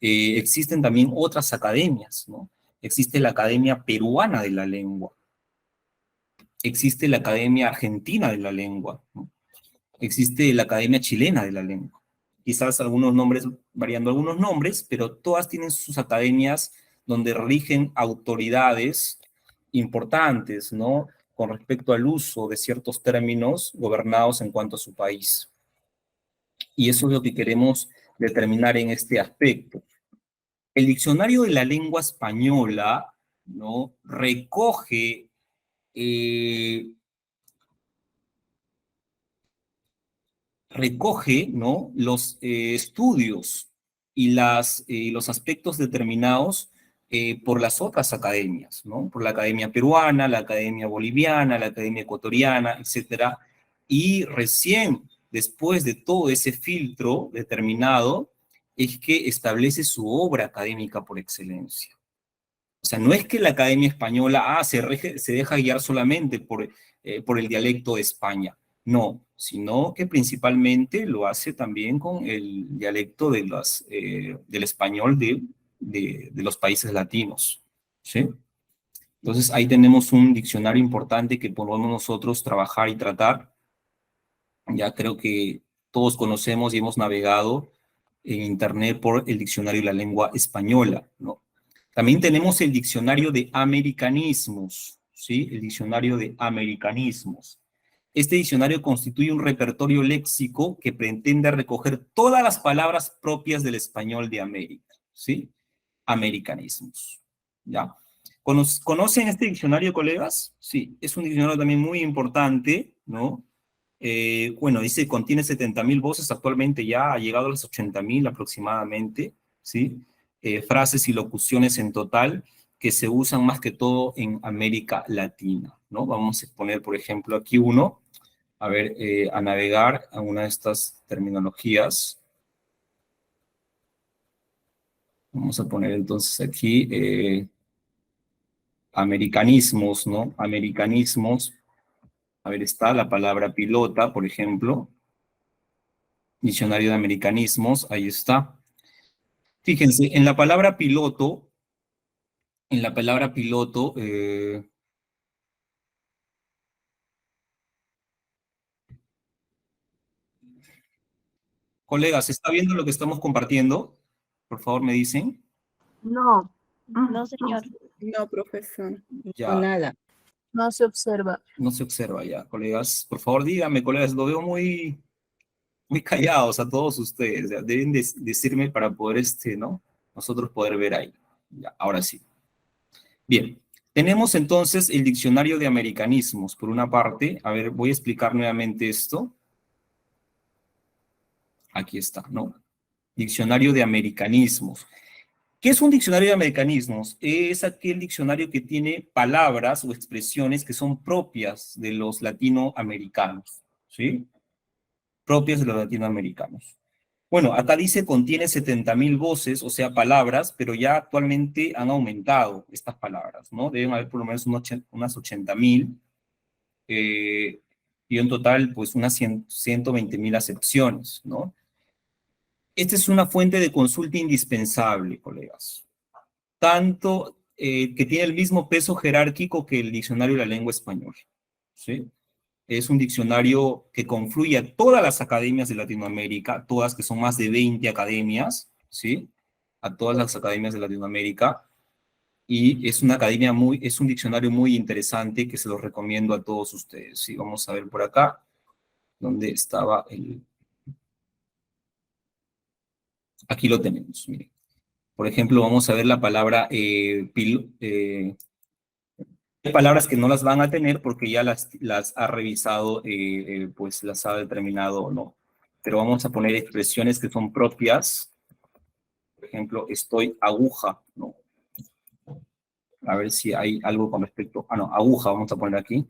existen también otras academias, ¿no? Existe la Academia Peruana de la Lengua, existe la Academia Argentina de la Lengua, ¿no? Existe la Academia Chilena de la Lengua. Quizás algunos nombres, variando algunos nombres, pero todas tienen sus academias donde rigen autoridades importantes, ¿no? Con respecto al uso de ciertos términos gobernados en cuanto a su país. Y eso es lo que queremos determinar en este aspecto. El diccionario de la lengua española, ¿no? Recoge ¿no? Los estudios y los aspectos determinados por las otras academias, ¿no? Por la Academia Peruana, la Academia Boliviana, la Academia Ecuatoriana, etcétera. Y recién, después de todo ese filtro determinado, es que establece su obra académica por excelencia. O sea, no es que la Academia Española se deja guiar solamente por el dialecto de España, no, sino que principalmente lo hace también con el dialecto del español de los países latinos, ¿sí? Entonces ahí tenemos un diccionario importante que podemos nosotros trabajar y tratar. Ya creo que todos conocemos y hemos navegado en internet por el diccionario de la lengua española, ¿no? También tenemos el diccionario de americanismos, ¿sí? El diccionario de americanismos. Este diccionario constituye un repertorio léxico que pretende recoger todas las palabras propias del español de América, ¿sí? Americanismos, ¿ya? ¿Conocen este diccionario, colegas? Sí, es un diccionario también muy importante, ¿no? Bueno, dice, contiene 70.000 voces, actualmente ya ha llegado a las 80.000 aproximadamente, ¿sí? Frases y locuciones en total que se usan más que todo en América Latina, ¿no? Vamos a poner, por ejemplo, aquí uno, a ver, a navegar a una de estas terminologías. Vamos a poner entonces aquí americanismos, ¿no? Americanismos. A ver, está la palabra pilota, por ejemplo. Diccionario de americanismos, ahí está. Fíjense, en la palabra piloto, colegas, ¿está viendo lo que estamos compartiendo? Por favor, me dicen. No. No, señor. No, profesor. Ya, O nada. No se observa. no se observa ya, colegas. Por favor, díganme, colegas, lo veo muy, muy callados a todos ustedes. Ya, deben decirme para poder, ¿no? Nosotros poder ver ahí. Ya, ahora sí. Bien, tenemos entonces el diccionario de americanismos, por una parte. A ver, voy a explicar nuevamente esto. Aquí está, ¿no? Diccionario de americanismos. ¿Qué es un diccionario de americanismos? Es aquel diccionario que tiene palabras o expresiones que son propias de los latinoamericanos, ¿sí? Propias de los latinoamericanos. Bueno, acá dice contiene 70.000 voces, o sea, palabras, pero ya actualmente han aumentado estas palabras, ¿no? Deben haber por lo menos unas 80.000, y en total, pues, unas 120.000 acepciones, ¿no? Esta es una fuente de consulta indispensable, colegas. Tanto que tiene el mismo peso jerárquico que el diccionario de la lengua española, ¿sí? Es un diccionario que confluye a todas las academias de Latinoamérica, todas, que son más de 20 academias, ¿sí? A todas las academias de Latinoamérica, y es una academia es un diccionario muy interesante que se lo recomiendo a todos ustedes, ¿sí? Vamos a ver por acá, donde estaba el... Aquí lo tenemos, miren. Por ejemplo, vamos a ver la palabra hay palabras que no las van a tener porque ya las ha revisado, pues las ha determinado, ¿no? Pero vamos a poner expresiones que son propias. Por ejemplo, estoy aguja, ¿no? A ver si hay algo con respecto... Ah, no, aguja, vamos a poner aquí.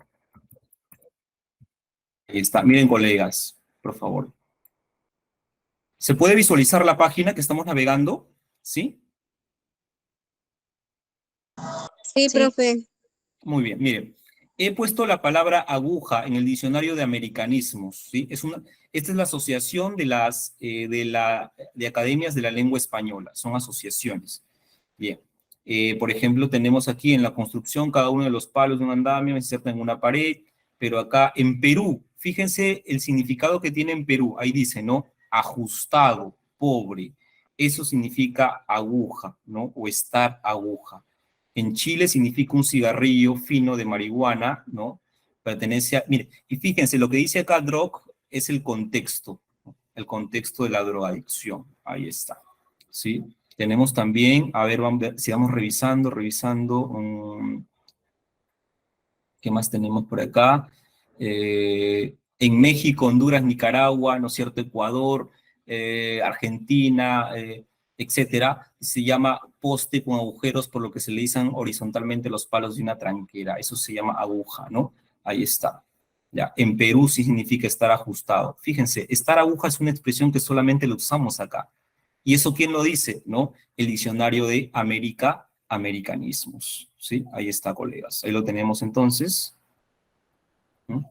Ahí está. Miren, colegas, por favor. ¿Se puede visualizar la página que estamos navegando? ¿Sí? Sí, profe. Muy bien, miren. He puesto la palabra aguja en el diccionario de americanismos, ¿sí? Esta es la asociación de academias de la lengua española, son asociaciones. Bien. Por ejemplo, tenemos aquí en la construcción cada uno de los palos de un andamio inserta en una pared, pero acá en Perú, fíjense el significado que tiene en Perú, ahí dice, ¿no? Ajustado, pobre, eso significa aguja, ¿no? O estar aguja. En Chile significa un cigarrillo fino de marihuana, ¿no? Pertenece a... Mire, y fíjense, lo que dice acá drog es el contexto de la drogadicción. Ahí está, ¿sí? Tenemos también, a ver, sigamos revisando. ¿Qué más tenemos por acá? En México, Honduras, Nicaragua, ¿no es cierto? Ecuador, Argentina, etcétera, se llama poste con agujeros, por lo que se le dicen horizontalmente los palos de una tranquera. Eso se llama aguja, ¿no? Ahí está. Ya. En Perú sí significa estar ajustado. Fíjense, estar aguja es una expresión que solamente lo usamos acá. ¿Y eso quién lo dice? ¿No? El diccionario de americanismos. ¿Sí? Ahí está, colegas. Ahí lo tenemos entonces. ¿No?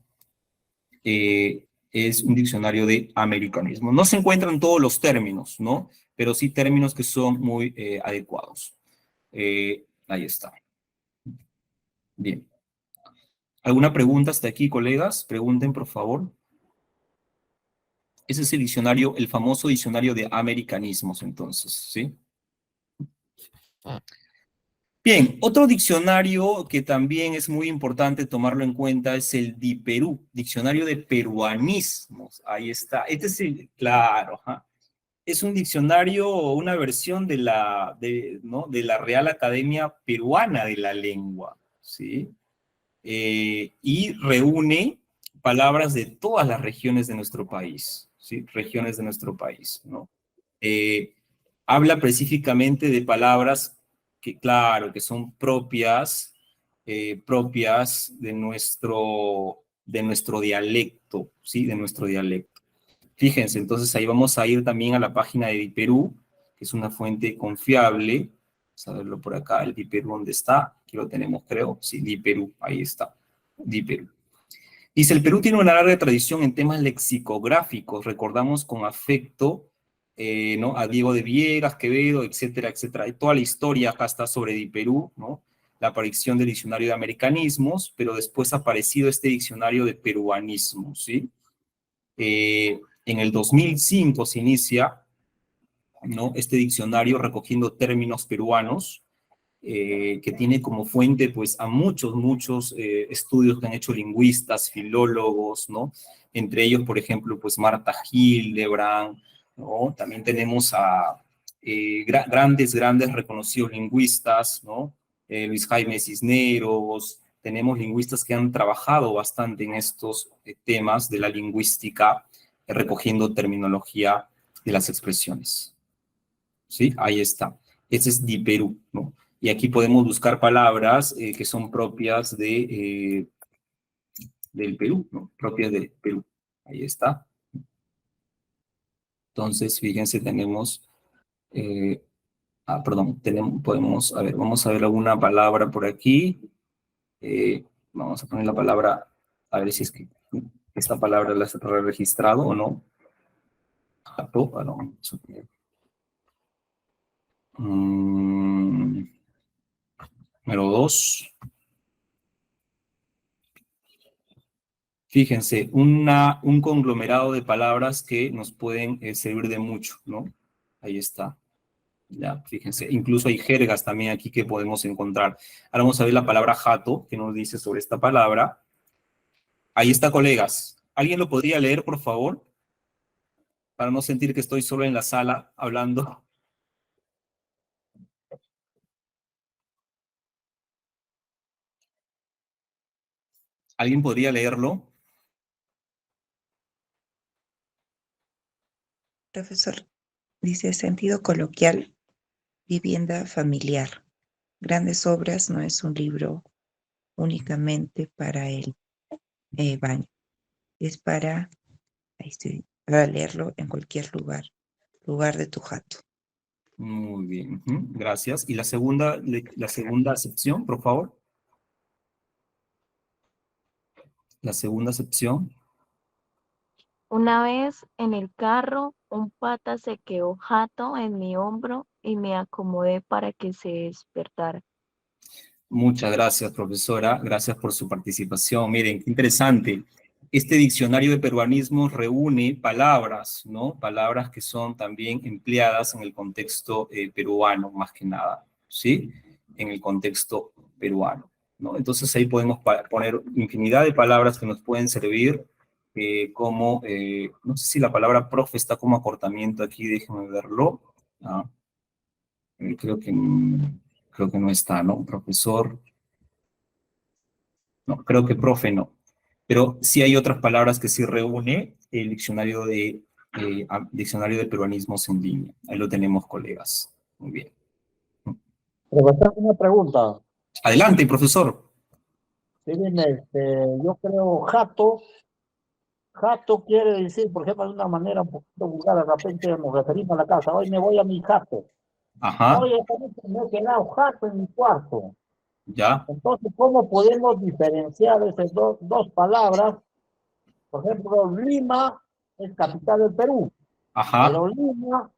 Es un diccionario de americanismo. No se encuentran todos los términos, ¿no? Pero sí términos que son muy adecuados. Ahí está. Bien. ¿Alguna pregunta hasta aquí, colegas? Pregunten, por favor. Ese es el diccionario, el famoso diccionario de americanismos, entonces, ¿sí? Bien, otro diccionario que también es muy importante tomarlo en cuenta es el DIPERU, Diccionario de Peruanismos. Ahí está. Este es el, claro, ajá. Es un diccionario o una versión de ¿no? de la Real Academia Peruana de la Lengua, ¿sí? Y reúne palabras de todas las regiones de nuestro país, ¿sí? Regiones de nuestro país, ¿no? Habla específicamente de palabras que, claro, que son propias de nuestro dialecto, ¿sí? De nuestro dialecto. Fíjense, entonces ahí vamos a ir también a la página de DIPERU, que es una fuente confiable. Vamos a verlo por acá, el DIPERU, ¿dónde está? Aquí lo tenemos, creo. Sí, DIPERU, ahí está. DIPERU. Dice, el Perú tiene una larga tradición en temas lexicográficos. Recordamos con afecto, ¿no? A Diego de Viegas, Quevedo, etcétera, etcétera. Y toda la historia acá está sobre DIPERU, ¿no? La aparición del diccionario de americanismos, pero después ha aparecido este diccionario de peruanismos, ¿sí? En el 2005 se inicia, ¿no? Este diccionario recogiendo términos peruanos, que tiene como fuente pues a muchos estudios que han hecho lingüistas, filólogos, ¿no? Entre ellos, por ejemplo, pues Marta Hildebrand, ¿no? También tenemos a grandes reconocidos lingüistas, ¿no? Luis Jaime Cisneros, tenemos lingüistas que han trabajado bastante en estos temas de la lingüística, recogiendo terminología de las expresiones. ¿Sí? Ahí está. Ese es DIPERU, ¿no? Y aquí podemos buscar palabras que son propias del Perú, ¿no? Propias del Perú. Ahí está. Entonces, fíjense, tenemos... perdón, podemos... A ver, vamos a ver alguna palabra por aquí. Vamos a poner la palabra... A ver si es que esta palabra la está registrado o no. Jato, no. Número 2. Fíjense, un conglomerado de palabras que nos pueden servir de mucho, ¿no? Ahí está. Ya, fíjense, incluso hay jergas también aquí que podemos encontrar. Ahora vamos a ver la palabra jato, que nos dice sobre esta palabra. Ahí está, colegas. ¿Alguien lo podría leer, por favor? Para no sentir que estoy solo en la sala hablando. ¿Alguien podría leerlo? Profesor, dice sentido coloquial, vivienda familiar. Grandes obras no es un libro únicamente para el baño, es para leerlo en cualquier lugar de tu jato. Muy bien, gracias. ¿Y la segunda acepción, por favor? La segunda acepción. Una vez en el carro, un pata se quedó jato en mi hombro y me acomodé para que se despertara. Muchas gracias, profesora. Gracias por su participación. Miren, qué interesante. Este diccionario de peruanismos reúne palabras, ¿no? Palabras que son también empleadas en el contexto peruano, más que nada, ¿sí? En el contexto peruano, ¿no? Entonces ahí podemos poner infinidad de palabras que nos pueden servir como, no sé si la palabra profe está como acortamiento aquí, déjenme verlo. Creo que no está, ¿no? Profesor. No, creo que profe no. Pero sí hay otras palabras que sí reúne el diccionario de peruanismos en línea. Ahí lo tenemos, colegas. Muy bien. Profesor, una pregunta. Adelante, profesor. Sí, bien, yo creo jato quiere decir, por ejemplo, de una manera un poquito vulgar, de repente nos referimos a la casa, hoy me voy a mi jato. Ajá. Oye, me he quedado jato en mi cuarto. Ya. Entonces, ¿cómo podemos diferenciar esas dos palabras? Por ejemplo, Lima es capital del Perú. Ajá. Pero Lima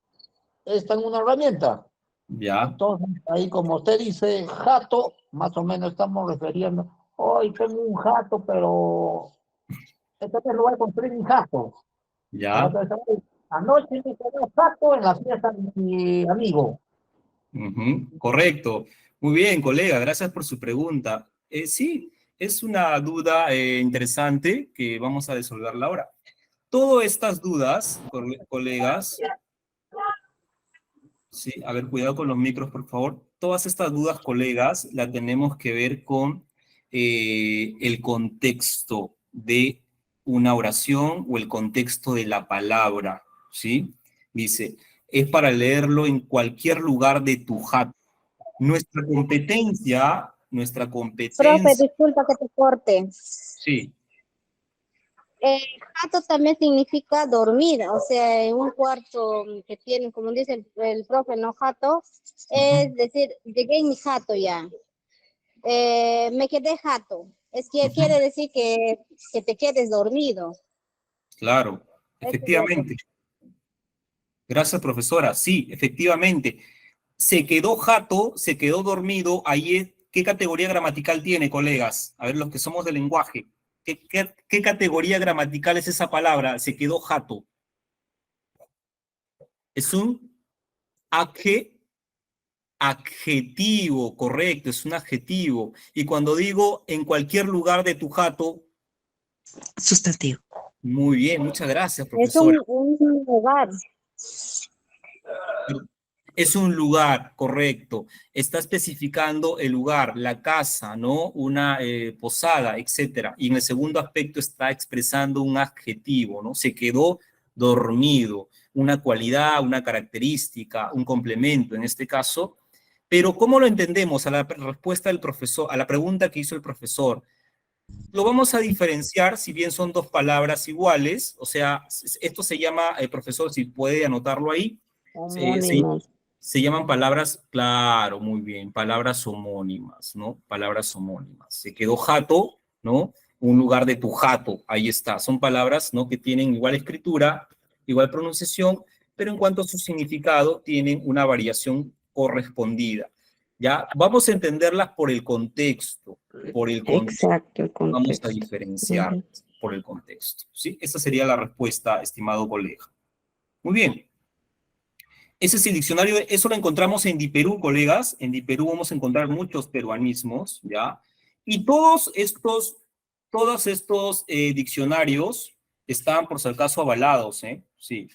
está en una herramienta. Ya. Entonces, ahí como usted dice, jato, más o menos estamos refiriendo, hoy tengo un jato, pero esta vez lo voy a construir mi jato. Ya. Anoche me quedé jato en la fiesta de mi amigo. Correcto. Muy bien, colega, gracias por su pregunta. Sí, es una duda interesante que vamos a resolverla ahora. Todas estas dudas, colegas, sí, a ver, cuidado con los micros, por favor. Todas estas dudas, colegas, las tenemos que ver con el contexto de una oración o el contexto de la palabra, ¿sí? Dice, es para leerlo en cualquier lugar de tu jato. Nuestra competencia, Profe, disculpa que te corte. sí, Jato también significa dormir, o sea, en un cuarto que tiene, como dice el profe, no jato, es decir, llegué en mi jato ya, me quedé jato, es que quiere decir que te quedes dormido. claro, efectivamente. Gracias, profesora. Sí, efectivamente. Se quedó jato, se quedó dormido. Ahí es, ¿qué categoría gramatical tiene, colegas? A ver, los que somos del lenguaje. ¿Qué categoría gramatical es esa palabra? Se quedó jato. Es un adjetivo, correcto, es un adjetivo. Y cuando digo en cualquier lugar de tu jato. Sustantivo. Muy bien, muchas gracias, profesora. Es un lugar. Es un lugar, correcto. Está especificando el lugar, la casa, ¿no? Una posada, etcétera. Y en el segundo aspecto está expresando un adjetivo, ¿no? Se quedó dormido, una cualidad, una característica, un complemento en este caso. Pero ¿cómo lo entendemos? A la respuesta del profesor, a la pregunta que hizo el profesor. Lo vamos a diferenciar, si bien son dos palabras iguales, o sea, esto se llama, profesor, si puede anotarlo ahí, se llaman palabras, claro, muy bien, palabras homónimas, ¿no? Palabras homónimas. Se quedó jato, ¿no? Un lugar de tu jato, ahí está. Son palabras, ¿no? Que tienen igual escritura, igual pronunciación, pero en cuanto a su significado, tienen una variación correspondida. ¿Ya? Vamos a entenderlas por el contexto, Exacto, el contexto. Vamos a diferenciar por el contexto, ¿sí? Esa sería la respuesta, estimado colega. Muy bien. Ese es el diccionario, eso lo encontramos en Diperú, colegas. En Diperú vamos a encontrar muchos peruanismos, ¿ya? Y todos estos diccionarios están, por si acaso, avalados, ¿eh? Sí.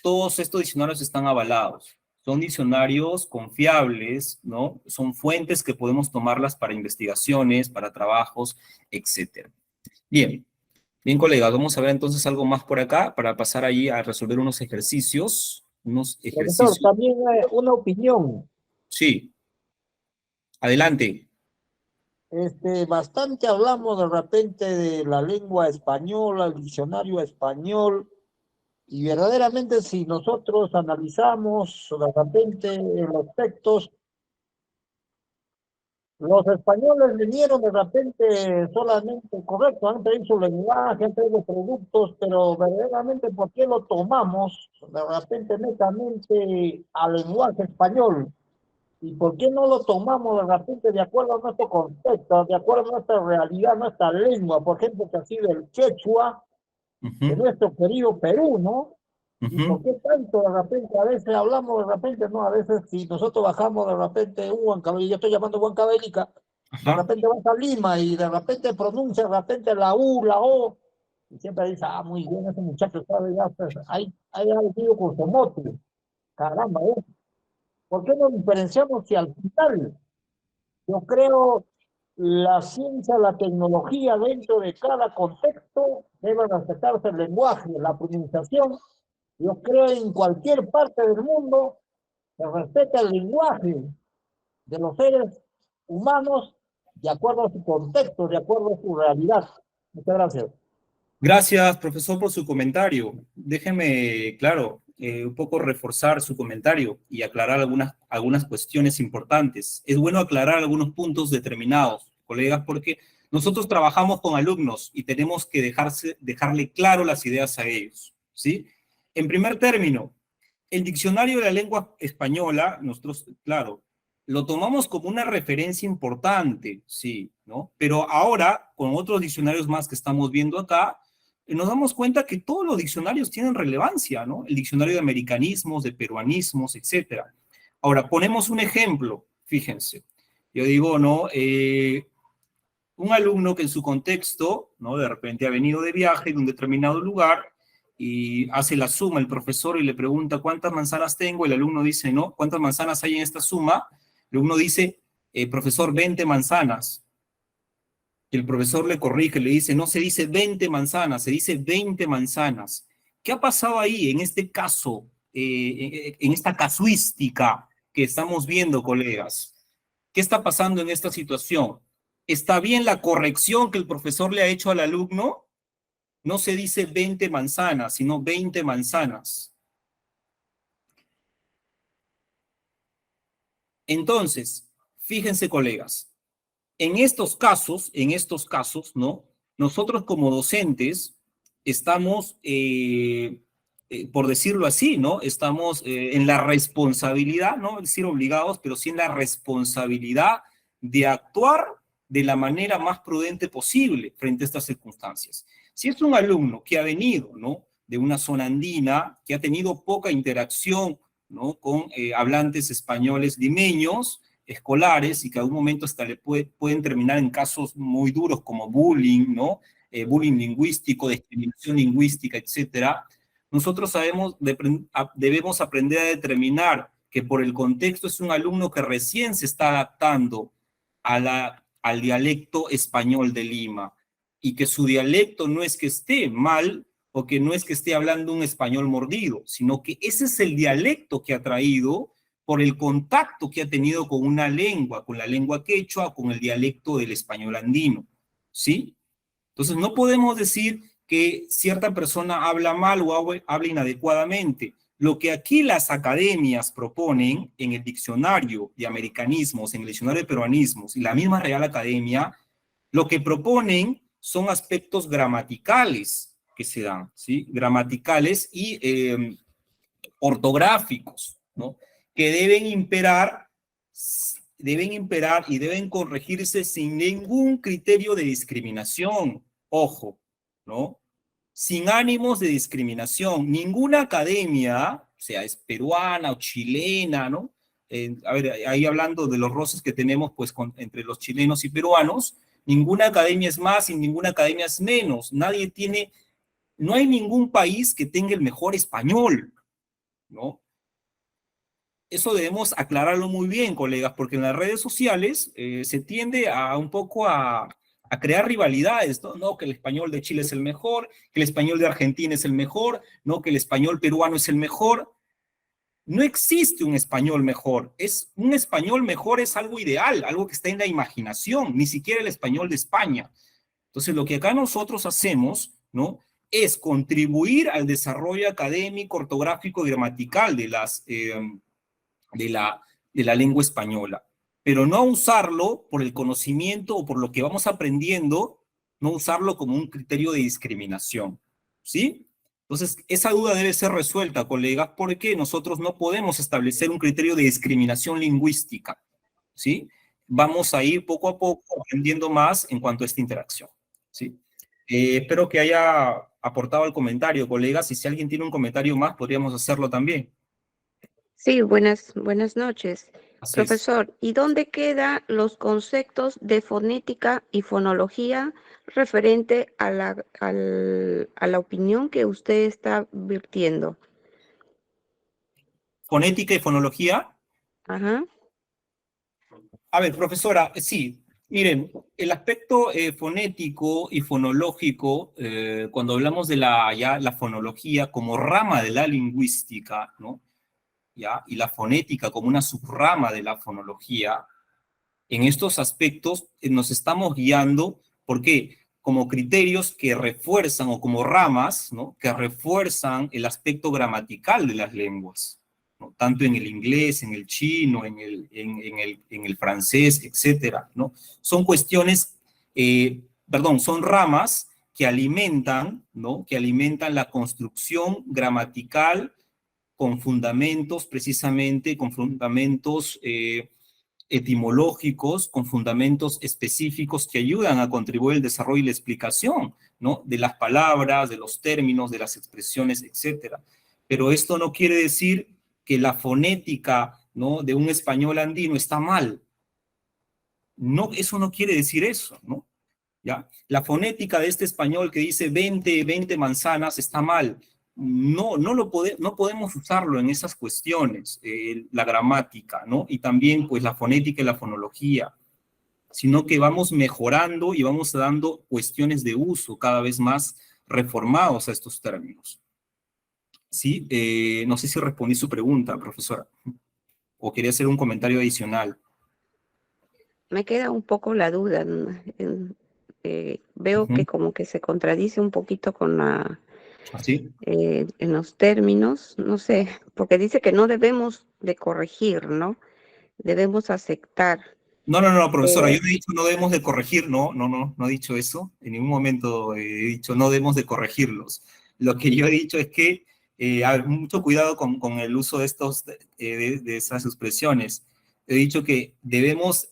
Todos estos diccionarios están avalados. Son diccionarios confiables, ¿no? Son fuentes que podemos tomarlas para investigaciones, para trabajos, etc. Bien. Bien, colegas, vamos a ver entonces algo más por acá para pasar ahí a resolver unos ejercicios. Profesor, también una opinión. Sí. Adelante. Bastante hablamos de repente de la lengua española, el diccionario español, y verdaderamente si nosotros analizamos de repente los textos, los españoles vinieron de repente solamente, correcto, han traído su lenguaje, han traído productos, pero verdaderamente ¿por qué lo tomamos de repente netamente al lenguaje español? ¿Y por qué no lo tomamos de repente de acuerdo a nuestro contexto, de acuerdo a nuestra realidad, nuestra lengua? Por ejemplo, que ha sido el quechua de nuestro querido Perú, ¿no? ¿Y por qué tanto de repente a veces hablamos de repente, no? A veces si nosotros bajamos de repente Huancavelica, yo estoy llamando Huancavelica, de repente vas a Lima y de repente pronuncia de repente la U, la O, y siempre dice, ah, muy bien, ese muchacho sabe ya, pues, hay algo con su mote. Caramba, ¿eh? ¿Por qué no diferenciamos si al final, yo creo, la ciencia, la tecnología dentro de cada contexto debe respetarse el lenguaje, la pronunciación? Yo creo en cualquier parte del mundo se respeta el lenguaje de los seres humanos de acuerdo a su contexto, de acuerdo a su realidad. Muchas gracias. Gracias, profesor, por su comentario. Déjeme, claro, un poco reforzar su comentario y aclarar algunas cuestiones importantes. Es bueno aclarar algunos puntos determinados, colegas, porque nosotros trabajamos con alumnos y tenemos que dejarle claro las ideas a ellos, ¿sí? En primer término, el diccionario de la lengua española, nosotros, claro, lo tomamos como una referencia importante, sí, ¿no? Pero ahora, con otros diccionarios más que estamos viendo acá, nos damos cuenta que todos los diccionarios tienen relevancia, ¿no? El diccionario de americanismos, de peruanismos, etc. Ahora, ponemos un ejemplo, fíjense. Yo digo, ¿no? Un alumno que en su contexto, ¿no? De repente ha venido de viaje de un determinado lugar y hace la suma el profesor y le pregunta cuántas manzanas tengo, el alumno dice, ¿no? ¿Cuántas manzanas hay en esta suma? El alumno dice, profesor, 20 manzanas. Y el profesor le corrige, le dice, no se dice 20 manzanas, se dice 20 manzanas. ¿Qué ha pasado ahí en este caso, en esta casuística que estamos viendo, colegas? ¿Qué está pasando en esta situación? ¿Está bien la corrección que el profesor le ha hecho al alumno? No se dice 20 manzanas, sino 20 manzanas. Entonces, fíjense, colegas, en estos casos, ¿no? Nosotros como docentes estamos, por decirlo así, ¿no? Estamos en la responsabilidad, no decir obligados, pero sí en la responsabilidad de actuar de la manera más prudente posible frente a estas circunstancias. Si es un alumno que ha venido, ¿no? De una zona andina, que ha tenido poca interacción, ¿no? Con hablantes españoles limeños, escolares, y que a un momento hasta le pueden terminar en casos muy duros como bullying, ¿no? Bullying lingüístico, discriminación lingüística, etcétera. Nosotros debemos aprender a determinar que por el contexto es un alumno que recién se está adaptando al dialecto español de Lima, y que su dialecto no es que esté mal, o que no es que esté hablando un español mordido, sino que ese es el dialecto que ha traído por el contacto que ha tenido con una lengua, con la lengua quechua, con el dialecto del español andino, ¿sí? Entonces no podemos decir que cierta persona habla mal o habla inadecuadamente. Lo que aquí las academias proponen en el diccionario de americanismos, en el diccionario de peruanismos y la misma Real Academia, lo que proponen son aspectos gramaticales que se dan, ¿sí? Gramaticales y ortográficos, ¿no? Que deben imperar y deben corregirse sin ningún criterio de discriminación. Ojo, ¿no? Sin ánimos de discriminación. Ninguna academia, sea es peruana o chilena, ¿no? A ver, ahí hablando de los roces que tenemos pues entre los chilenos y peruanos, ninguna academia es más y ninguna academia es menos. No hay ningún país que tenga el mejor español, ¿no? Eso debemos aclararlo muy bien, colegas, porque en las redes sociales se tiende a un poco a crear rivalidades, ¿no? No, que el español de Chile es el mejor, que el español de Argentina es el mejor, no, que el español peruano es el mejor. No existe un español mejor. Un español mejor es algo ideal, algo que está en la imaginación, ni siquiera el español de España. Entonces, lo que acá nosotros hacemos, ¿no? Es contribuir al desarrollo académico, ortográfico y gramatical de la lengua española, pero no usarlo por el conocimiento o por lo que vamos aprendiendo, no usarlo como un criterio de discriminación, ¿sí? Entonces, esa duda debe ser resuelta, colegas, porque nosotros no podemos establecer un criterio de discriminación lingüística, ¿sí? Vamos a ir poco a poco aprendiendo más en cuanto a esta interacción, ¿sí? Espero que haya aportado al comentario, colegas, y si alguien tiene un comentario más, podríamos hacerlo también. Sí, buenas noches. Así es. Profesor, ¿y dónde quedan los conceptos de fonética y fonología referente a la opinión que usted está vertiendo? ¿Fonética y fonología? Ajá. A ver, profesora, sí, miren, el aspecto fonético y fonológico, cuando hablamos de la fonología como rama de la lingüística, ¿no? ¿Ya? Y la fonética como una subrama de la fonología, en estos aspectos nos estamos guiando, ¿por qué? Como criterios que refuerzan, o como ramas, ¿no? Que refuerzan el aspecto gramatical de las lenguas, ¿no? Tanto en el inglés, en el chino, en el francés, etcétera, ¿no? Son cuestiones, son ramas que alimentan, ¿no? Que alimentan la construcción gramatical con fundamentos, precisamente, con fundamentos etimológicos, con fundamentos específicos que ayudan a contribuir al desarrollo y la explicación, ¿no? De las palabras, de los términos, de las expresiones, etcétera. Pero esto no quiere decir que la fonética, ¿no? De un español andino está mal. No, eso no quiere decir eso, ¿no? ¿Ya? La fonética de este español que dice 20 manzanas está mal. No podemos usarlo en esas cuestiones, la gramática, ¿no? Y también, pues, la fonética y la fonología, sino que vamos mejorando y vamos dando cuestiones de uso cada vez más reformados a estos términos. ¿Sí? No sé si respondí su pregunta, profesora, o quería hacer un comentario adicional. Me queda un poco la duda. Veo que como que se contradice un poquito con la... ¿Así? En los términos, no sé, porque dice que no debemos de corregir, ¿no? Debemos aceptar. No, profesora, yo no he dicho no debemos de corregir, no he dicho eso. En ningún momento he dicho no debemos de corregirlos. Lo que yo he dicho es que, a ver, mucho cuidado con el uso de de esas expresiones. He dicho que debemos,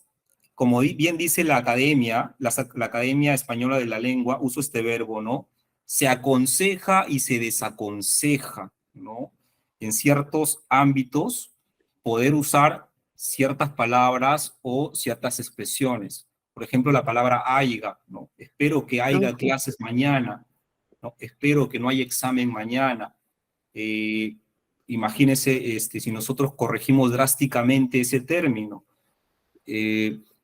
como bien dice la Academia, la Academia Española de la Lengua, uso este verbo, ¿no? Se aconseja y se desaconseja, ¿no? En ciertos ámbitos, poder usar ciertas palabras o ciertas expresiones. Por ejemplo, la palabra haiga, ¿no? Espero que haya clases mañana, ¿no? Espero que no haya examen mañana. Imagínense si nosotros corregimos drásticamente ese término.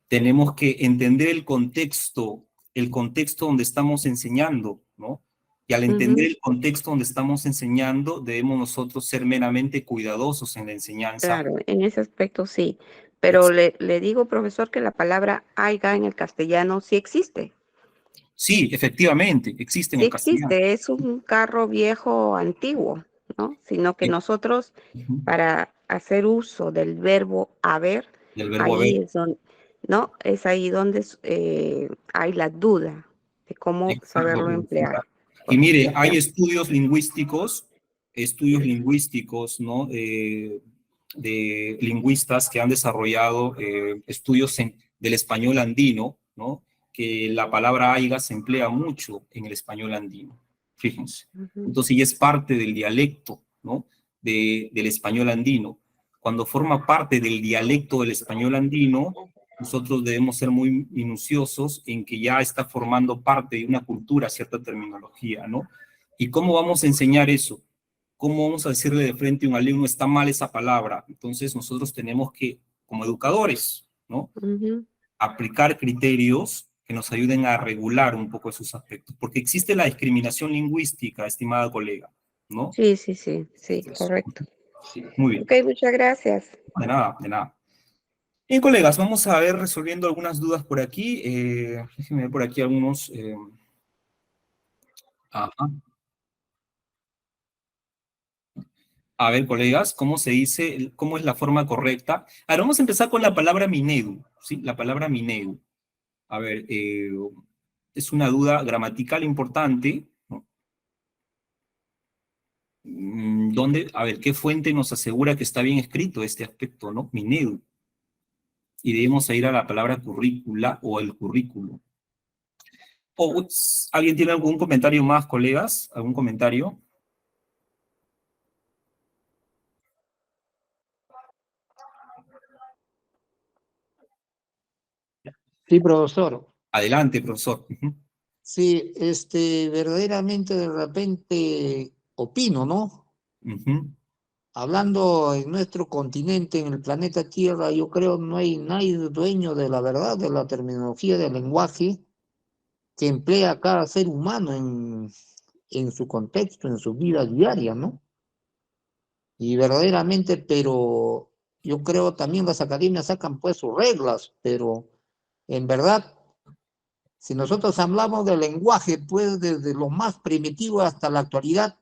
Tenemos que entender el contexto donde estamos enseñando, ¿no? Y al entender el contexto donde estamos enseñando, debemos nosotros ser meramente cuidadosos en la enseñanza. Claro, en ese aspecto sí. Pero le digo, profesor, que la palabra haiga en el castellano sí existe. Sí, efectivamente, existe en Sí el castellano. existe, es un carro viejo antiguo, ¿no? Sino que nosotros, para hacer uso del verbo haber, ahí es donde, ¿no? Es ahí donde hay la duda de cómo saberlo emplear. Y mire, hay estudios lingüísticos, ¿no? De lingüistas que han desarrollado estudios del español andino, ¿no? Que la palabra aiga se emplea mucho en el español andino, fíjense. Entonces ya es parte del dialecto, ¿no? Del español andino. Cuando forma parte del dialecto del español andino, nosotros debemos ser muy minuciosos en que ya está formando parte de una cultura cierta terminología, ¿no? ¿Y cómo vamos a enseñar eso? ¿Cómo vamos a decirle de frente a un alumno, está mal esa palabra? Entonces nosotros tenemos que, como educadores, ¿no? Aplicar criterios que nos ayuden a regular un poco esos aspectos, porque existe la discriminación lingüística, estimada colega, ¿no? Sí, correcto. Sí, muy bien. Ok, muchas gracias. De nada. Bien, colegas, vamos a ver resolviendo algunas dudas por aquí. Déjenme ver por aquí algunos. A ver, colegas, ¿cómo se dice? ¿Cómo es la forma correcta? Ahora, vamos a empezar con la palabra minedu, ¿sí? La palabra minedu. A ver, es una duda gramatical importante, ¿no? A ver, ¿qué fuente nos asegura que está bien escrito este aspecto, ¿no? Minedu. Y debemos ir a la palabra currícula o el currículo. ¿Alguien tiene algún comentario más, colegas? ¿Algún comentario? Sí, profesor. Adelante, profesor. Sí, verdaderamente de repente opino, ¿no? Hablando en nuestro continente, en el planeta Tierra, yo creo no hay nadie dueño de la verdad, de la terminología del lenguaje que emplea cada ser humano en su contexto, en su vida diaria, ¿no? Y verdaderamente, pero yo creo también las academias sacan pues sus reglas, pero en verdad, si nosotros hablamos del lenguaje, pues desde lo más primitivo hasta la actualidad,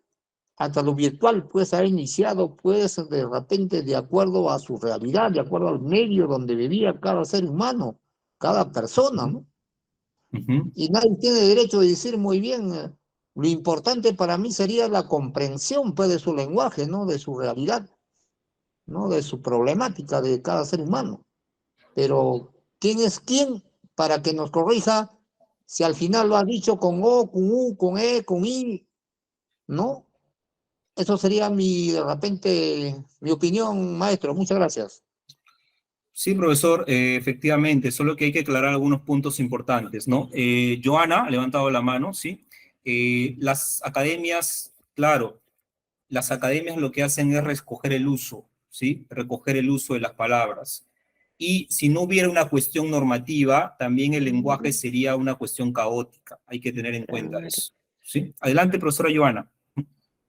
hasta lo virtual, pues ha iniciado, pues de repente de acuerdo a su realidad, de acuerdo al medio donde vivía cada ser humano, cada persona, ¿no? Y nadie tiene derecho de decir muy bien, lo importante para mí sería la comprensión, pues, de su lenguaje, ¿no? De su realidad, ¿no? De su problemática de cada ser humano. Pero, ¿quién es quién para que nos corrija si al final lo ha dicho con O, con U, con E, con I, ¿no? Eso sería de repente, mi opinión, maestro. Muchas gracias. Sí, profesor, efectivamente, solo que hay que aclarar algunos puntos importantes, ¿no? Joana ha levantado la mano, ¿sí? Las academias, claro, las academias lo que hacen es recoger el uso, ¿sí? Recoger el uso de las palabras. Y si no hubiera una cuestión normativa, también el lenguaje sería una cuestión caótica. Hay que tener en cuenta eso, ¿sí? Adelante, profesora Joana.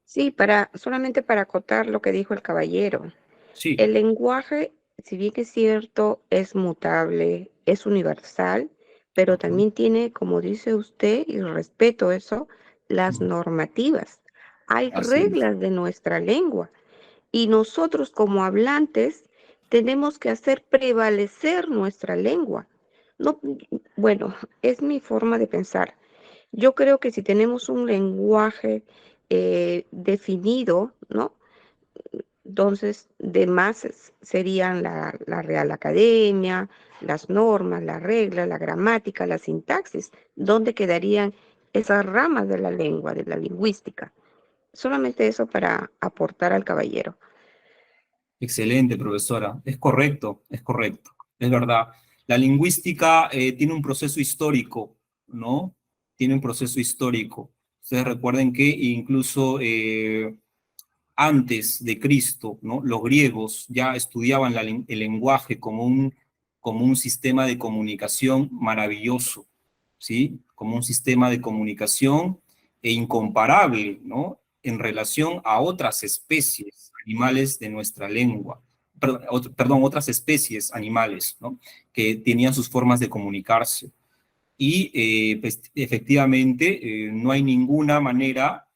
Sí, solamente para acotar lo que dijo el caballero. Sí. El lenguaje, si bien es cierto, es mutable, es universal, pero también tiene, como dice usted, y respeto eso, las normativas. Hay reglas de nuestra lengua y nosotros como hablantes tenemos que hacer prevalecer nuestra lengua. No, bueno, es mi forma de pensar. Yo creo que si tenemos un lenguaje definido, ¿no? Entonces, demás serían la Real Academia, las normas, las reglas, la gramática, la sintaxis, ¿dónde quedarían esas ramas de la lengua, de la lingüística? Solamente eso para aportar al caballero. Excelente, profesora. Es correcto, es verdad. La lingüística tiene un proceso histórico, ¿no? Tiene un proceso histórico. Ustedes recuerden que incluso antes de Cristo, ¿no? Los griegos ya estudiaban el lenguaje como un sistema de comunicación maravilloso, ¿sí? Como un sistema de comunicación incomparable, ¿no? En relación a otras especies animales de nuestra lengua. Perdón, otras especies animales, ¿no? Que tenían sus formas de comunicarse. Y pues, efectivamente no hay ninguna manera,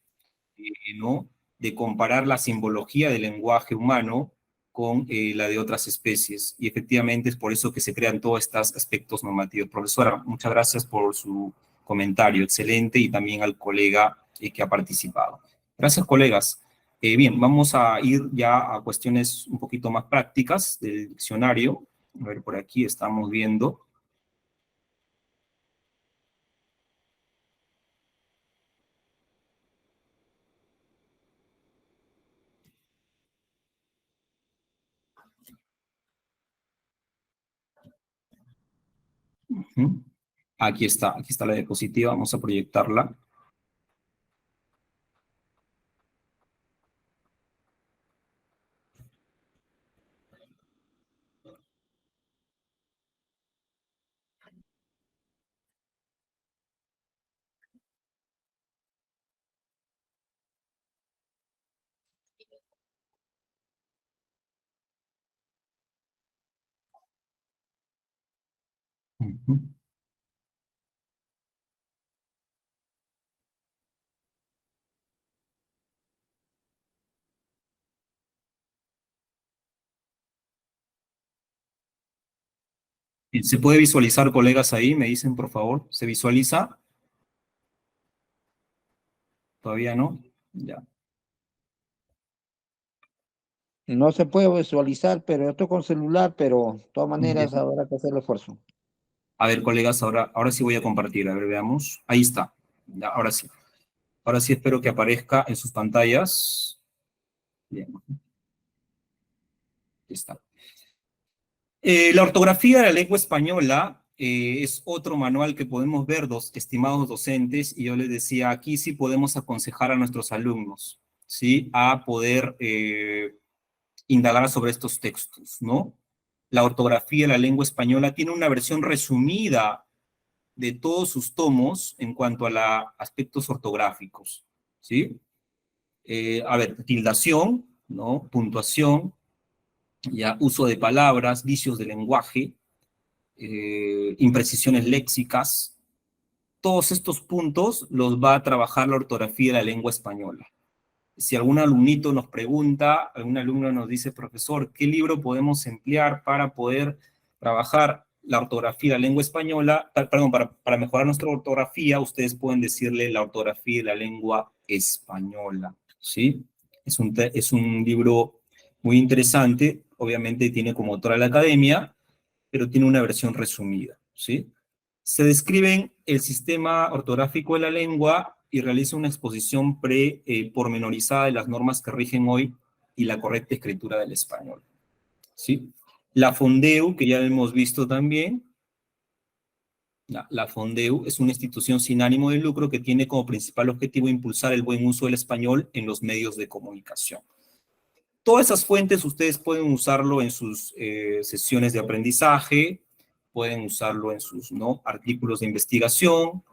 ¿no?, de comparar la simbología del lenguaje humano con la de otras especies. Y efectivamente es por eso que se crean todos estos aspectos normativos. Profesora, muchas gracias por su comentario, excelente, y también al colega que ha participado. Gracias, colegas. Bien, vamos a ir ya a cuestiones un poquito más prácticas del diccionario. A ver, por aquí estamos viendo. Aquí está la diapositiva, vamos a proyectarla. ¿Se puede visualizar, colegas, ahí? Me dicen, por favor. ¿Se visualiza? ¿Todavía no? Ya. No se puede visualizar, pero yo estoy con celular, pero de todas maneras habrá que hacer el esfuerzo. A ver, colegas, ahora sí voy a compartir. A ver, veamos. Ahí está. Ya, ahora sí. Ahora sí espero que aparezca en sus pantallas. Bien. Ahí está. La ortografía de la lengua española es otro manual que podemos ver, estimados docentes, y yo les decía, aquí sí podemos aconsejar a nuestros alumnos, ¿sí? A poder indagar sobre estos textos, ¿no? La ortografía de la lengua española tiene una versión resumida de todos sus tomos en cuanto a aspectos ortográficos, ¿sí? A ver, tildación, ¿no? Puntuación, ya, uso de palabras, vicios de lenguaje, imprecisiones léxicas. Todos estos puntos los va a trabajar la ortografía de la lengua española. Si algún alumnito nos pregunta, algún alumno nos dice, profesor, ¿qué libro podemos emplear para poder trabajar la ortografía de la lengua española? Perdón, para mejorar nuestra ortografía, ustedes pueden decirle la ortografía de la lengua española, ¿sí? Es un libro muy interesante, obviamente tiene como autora la academia, pero tiene una versión resumida, ¿sí? Se describen el sistema ortográfico de la lengua y realiza una exposición pormenorizada de las normas que rigen hoy y la correcta escritura del español, ¿sí? La Fondeu, que ya hemos visto también. La Fondeu es una institución sin ánimo de lucro que tiene como principal objetivo impulsar el buen uso del español en los medios de comunicación. Todas esas fuentes ustedes pueden usarlo en sus sesiones de aprendizaje, pueden usarlo en sus artículos de investigación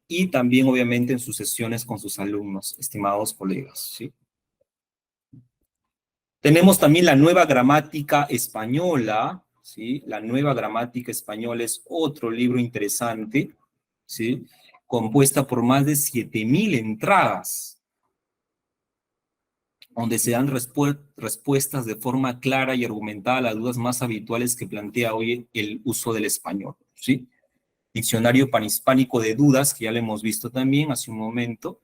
y también, obviamente, en sus sesiones con sus alumnos, estimados colegas, ¿sí? Tenemos también la Nueva Gramática Española, ¿sí? La Nueva Gramática Española es otro libro interesante, ¿sí? Compuesta por más de 7.000 entradas, donde se dan respuestas de forma clara y argumentada a las dudas más habituales que plantea hoy el uso del español, ¿sí? Diccionario panhispánico de dudas, que ya lo hemos visto también hace un momento,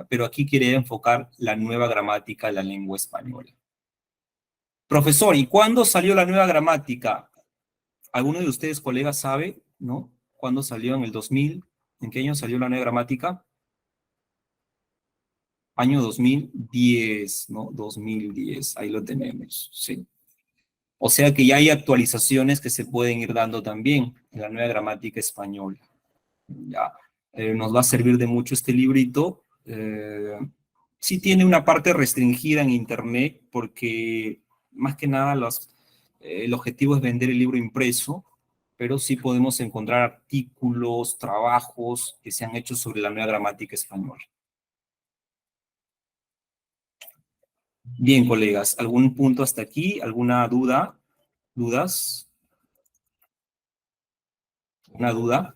pero aquí quiere enfocar la nueva gramática de la lengua española. Profesor, ¿y cuándo salió la nueva gramática? ¿Alguno de ustedes, colegas, sabe, no? ¿Cuándo salió? ¿En el 2000? ¿En qué año salió la nueva gramática? Año 2010, ¿no? 2010, ahí lo tenemos, sí. O sea que ya hay actualizaciones que se pueden ir dando también en la nueva gramática española. Ya, nos va a servir de mucho este librito. Sí tiene una parte restringida en internet porque más que nada el objetivo es vender el libro impreso, pero sí podemos encontrar artículos, trabajos que se han hecho sobre la nueva gramática española. Bien, colegas, ¿algún punto hasta aquí? ¿Alguna duda? ¿Dudas? ¿Una duda?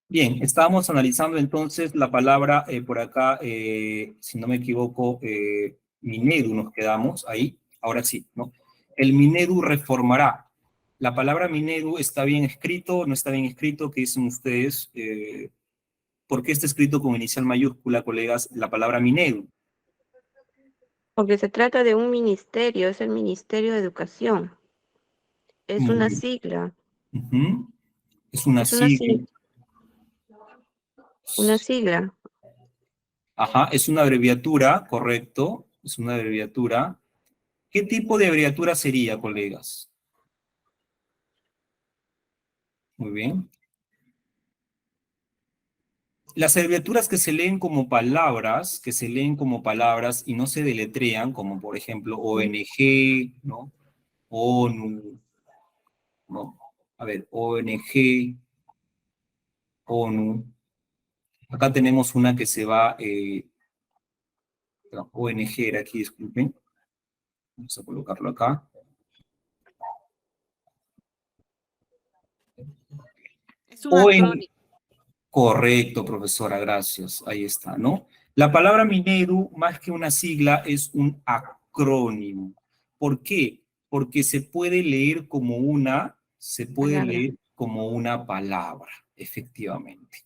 Bien, estábamos analizando entonces la palabra por acá, si no me equivoco, minedu nos quedamos ahí, ahora sí, ¿no? El minedu reformará. La palabra minedu está bien escrito, no está bien escrito, ¿qué dicen ustedes? ¿Por qué está escrito con inicial mayúscula, colegas, la palabra minedu? Porque se trata de un ministerio, es el Ministerio de Educación. Es Muy una bien. sigla. Uh-huh. Es una sigla. Una sigla. Ajá, es una abreviatura, correcto, es una abreviatura. ¿Qué tipo de abreviatura sería, colegas? Muy bien. Las abreviaturas que se leen como palabras, y no se deletrean, como por ejemplo ONG, ¿no? ONU, ¿no? A ver, ONG, ONU. Acá tenemos una que se va, ONG era aquí, disculpen. Vamos a colocarlo acá. Es un acrónimo. Correcto, profesora, gracias. Ahí está, ¿no? La palabra minedu, más que una sigla, es un acrónimo. ¿Por qué? Porque se puede leer como una palabra, efectivamente.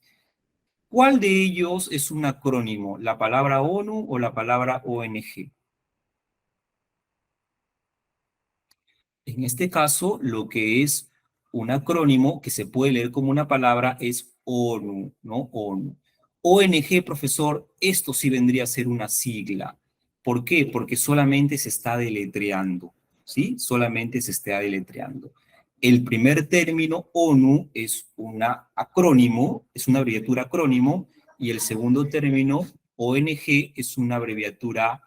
¿Cuál de ellos es un acrónimo? ¿La palabra ONU o la palabra ONG? En este caso, lo que es un acrónimo que se puede leer como una palabra es ONU, ¿no? ONU. ONG, profesor, esto sí vendría a ser una sigla. ¿Por qué? Porque solamente se está deletreando, ¿sí? Solamente se está deletreando. El primer término, ONU, es un acrónimo, es una abreviatura acrónimo, y el segundo término, ONG, es una abreviatura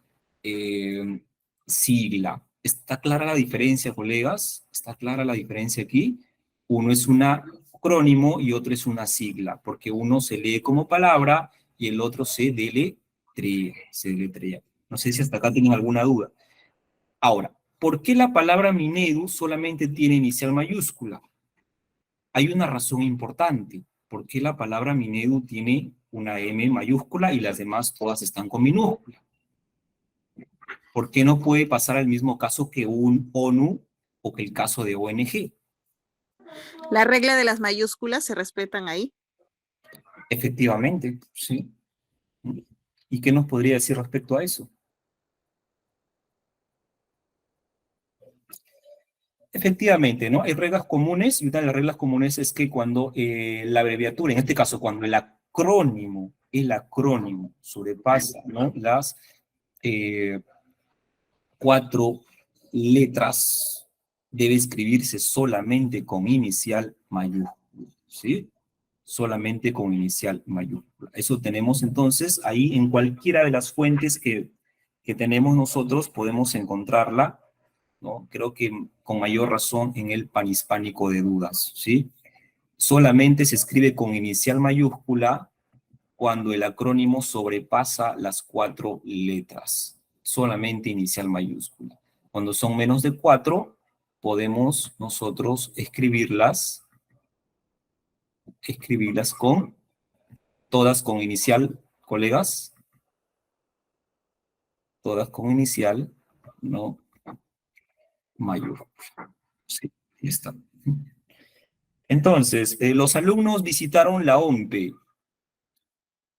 sigla. ¿Está clara la diferencia, colegas? ¿Está clara la diferencia aquí? Uno es un acrónimo y otro es una sigla, porque uno se lee como palabra y el otro se deletrea. No sé si hasta acá tienen alguna duda. Ahora, ¿por qué la palabra minedu solamente tiene inicial mayúscula? Hay una razón importante. ¿Por qué la palabra minedu tiene una M mayúscula y las demás todas están con minúscula? ¿Por qué no puede pasar al mismo caso que un ONU o que el caso de ONG? ¿La regla de las mayúsculas se respetan ahí? Efectivamente, sí. ¿Y qué nos podría decir respecto a eso? Efectivamente, ¿no? Hay reglas comunes, y una de las reglas comunes es que cuando la abreviatura, en este caso, cuando el acrónimo sobrepasa, ¿no? 4 letras debe escribirse solamente con inicial mayúscula, ¿sí? Solamente con inicial mayúscula. Eso tenemos entonces ahí en cualquiera de las fuentes que tenemos nosotros, podemos encontrarla, ¿no? Creo que con mayor razón en el Panhispánico de Dudas, ¿sí? Solamente se escribe con inicial mayúscula cuando el acrónimo sobrepasa las 4 letras. Solamente inicial mayúscula. Cuando son menos de 4, podemos nosotros escribirlas con, todas con inicial, colegas. Todas con inicial, no mayúscula. Sí, ahí está. Entonces, los alumnos visitaron la OMPE.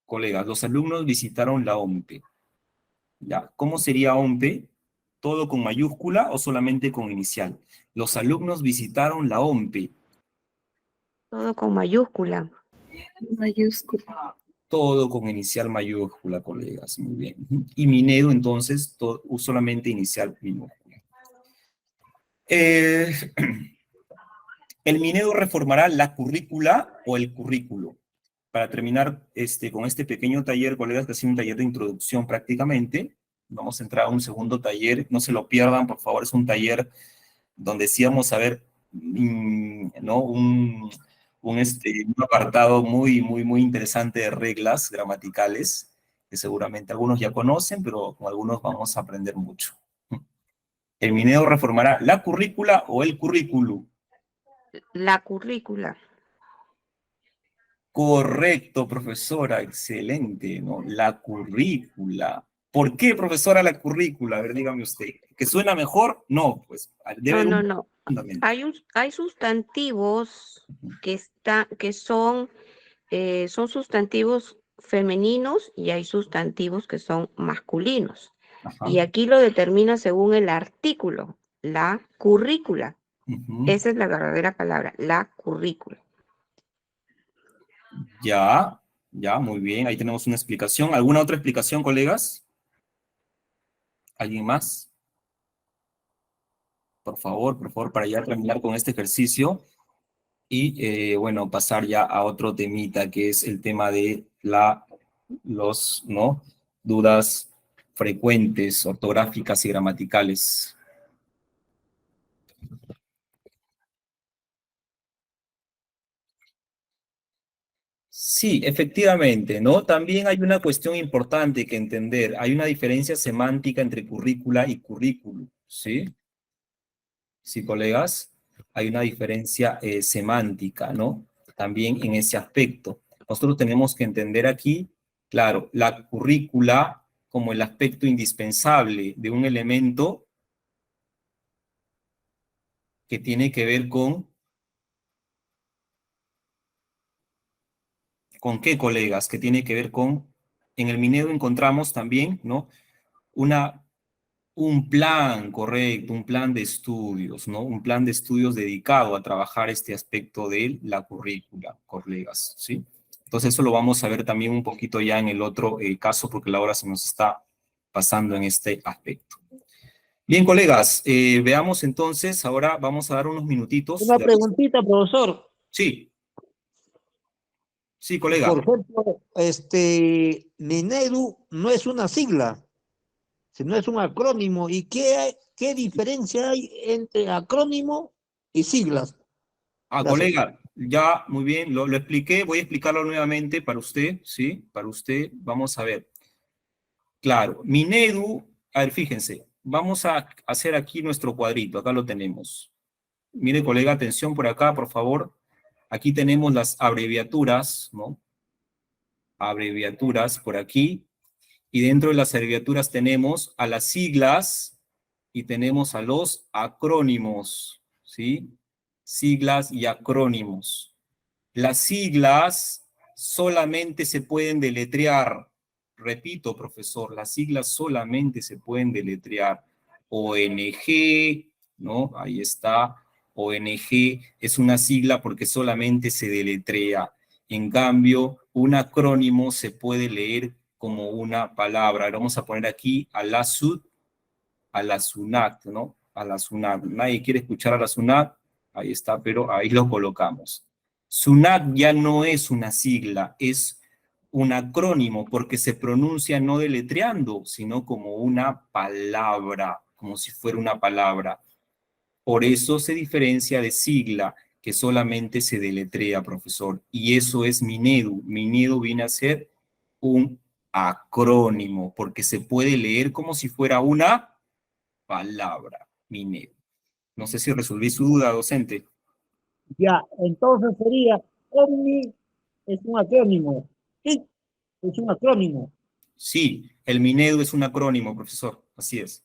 Colegas, los alumnos visitaron la OMPE. ¿Ya? ¿Cómo sería OMPE? ¿Todo con mayúscula o solamente con inicial? Los alumnos visitaron la OMPE. Todo con mayúscula. Mayúscula. Todo con inicial mayúscula, colegas. Muy bien. Y Minedu, entonces, solamente inicial minúscula. ¿El Minedu reformará la currícula o el currículo? Para terminar con este pequeño taller, colegas, que ha sido un taller de introducción prácticamente, vamos a entrar a un segundo taller, no se lo pierdan, por favor, es un taller donde sí vamos a ver, ¿no? un apartado muy interesante de reglas gramaticales, que seguramente algunos ya conocen, pero con algunos vamos a aprender mucho. ¿El Minedu reformará la currícula o el currículum? La currícula. Correcto, profesora, excelente, ¿no? La currícula. ¿Por qué, profesora, la currícula? A ver, dígame usted. ¿Que suena mejor? No, pues debe haber No. fundamento. Hay sustantivos que son sustantivos femeninos y hay sustantivos que son masculinos. Ajá. Y aquí lo determina según el artículo, la currícula. Esa es la verdadera palabra, la currícula. Ya, muy bien. Ahí tenemos una explicación. ¿Alguna otra explicación, colegas? ¿Alguien más? Por favor, para ya terminar con este ejercicio. Y, bueno, pasar ya a otro temita, que es el tema de dudas frecuentes, ortográficas y gramaticales. Sí, efectivamente, ¿no? También hay una cuestión importante que entender. Hay una diferencia semántica entre currícula y currículum, ¿sí? Sí, colegas, hay una diferencia semántica, ¿no? También en ese aspecto. Nosotros tenemos que entender aquí, claro, la currícula como el aspecto indispensable de un elemento que tiene que ver ¿con qué, colegas? Que tiene que ver con, en el Minedu encontramos también, ¿no? Un plan, correcto, un plan de estudios, ¿no? Un plan de estudios dedicado a trabajar este aspecto de la currícula, colegas, ¿sí? Entonces eso lo vamos a ver también un poquito ya en el otro caso, porque la hora se nos está pasando en este aspecto. Bien, colegas, veamos entonces, ahora vamos a dar unos minutitos. Una preguntita, profesor. Sí. Sí, colega. Por ejemplo, Minedu no es una sigla, sino es un acrónimo. ¿Y qué diferencia hay entre acrónimo y siglas? Gracias. Colega, ya, muy bien, lo expliqué, voy a explicarlo nuevamente para usted, ¿sí? Para usted, vamos a ver. Claro, Minedu, a ver, fíjense, vamos a hacer aquí nuestro cuadrito, acá lo tenemos. Mire, colega, atención por acá, por favor. Aquí tenemos las abreviaturas, ¿no? Abreviaturas por aquí. Y dentro de las abreviaturas tenemos a las siglas y tenemos a los acrónimos, ¿sí? Siglas y acrónimos. Las siglas solamente se pueden deletrear. Repito, profesor, las siglas solamente se pueden deletrear. ONG, ¿no? Ahí está. ONG es una sigla porque solamente se deletrea. En cambio, un acrónimo se puede leer como una palabra. Vamos a poner aquí a la SUNAT, ¿no? A la SUNAT. Nadie quiere escuchar a la SUNAT. Ahí está, pero ahí lo colocamos. SUNAT ya no es una sigla, es un acrónimo, porque se pronuncia no deletreando, sino como una palabra, como si fuera una palabra. Por eso se diferencia de sigla, que solamente se deletrea, profesor. Y eso es Minedu. Minedu viene a ser un acrónimo, porque se puede leer como si fuera una palabra, Minedu. No sé si resolví su duda, docente. Ya, entonces sería OMNI es un acrónimo. Sí, es un acrónimo. Sí, el Minedu es un acrónimo, profesor. Así es.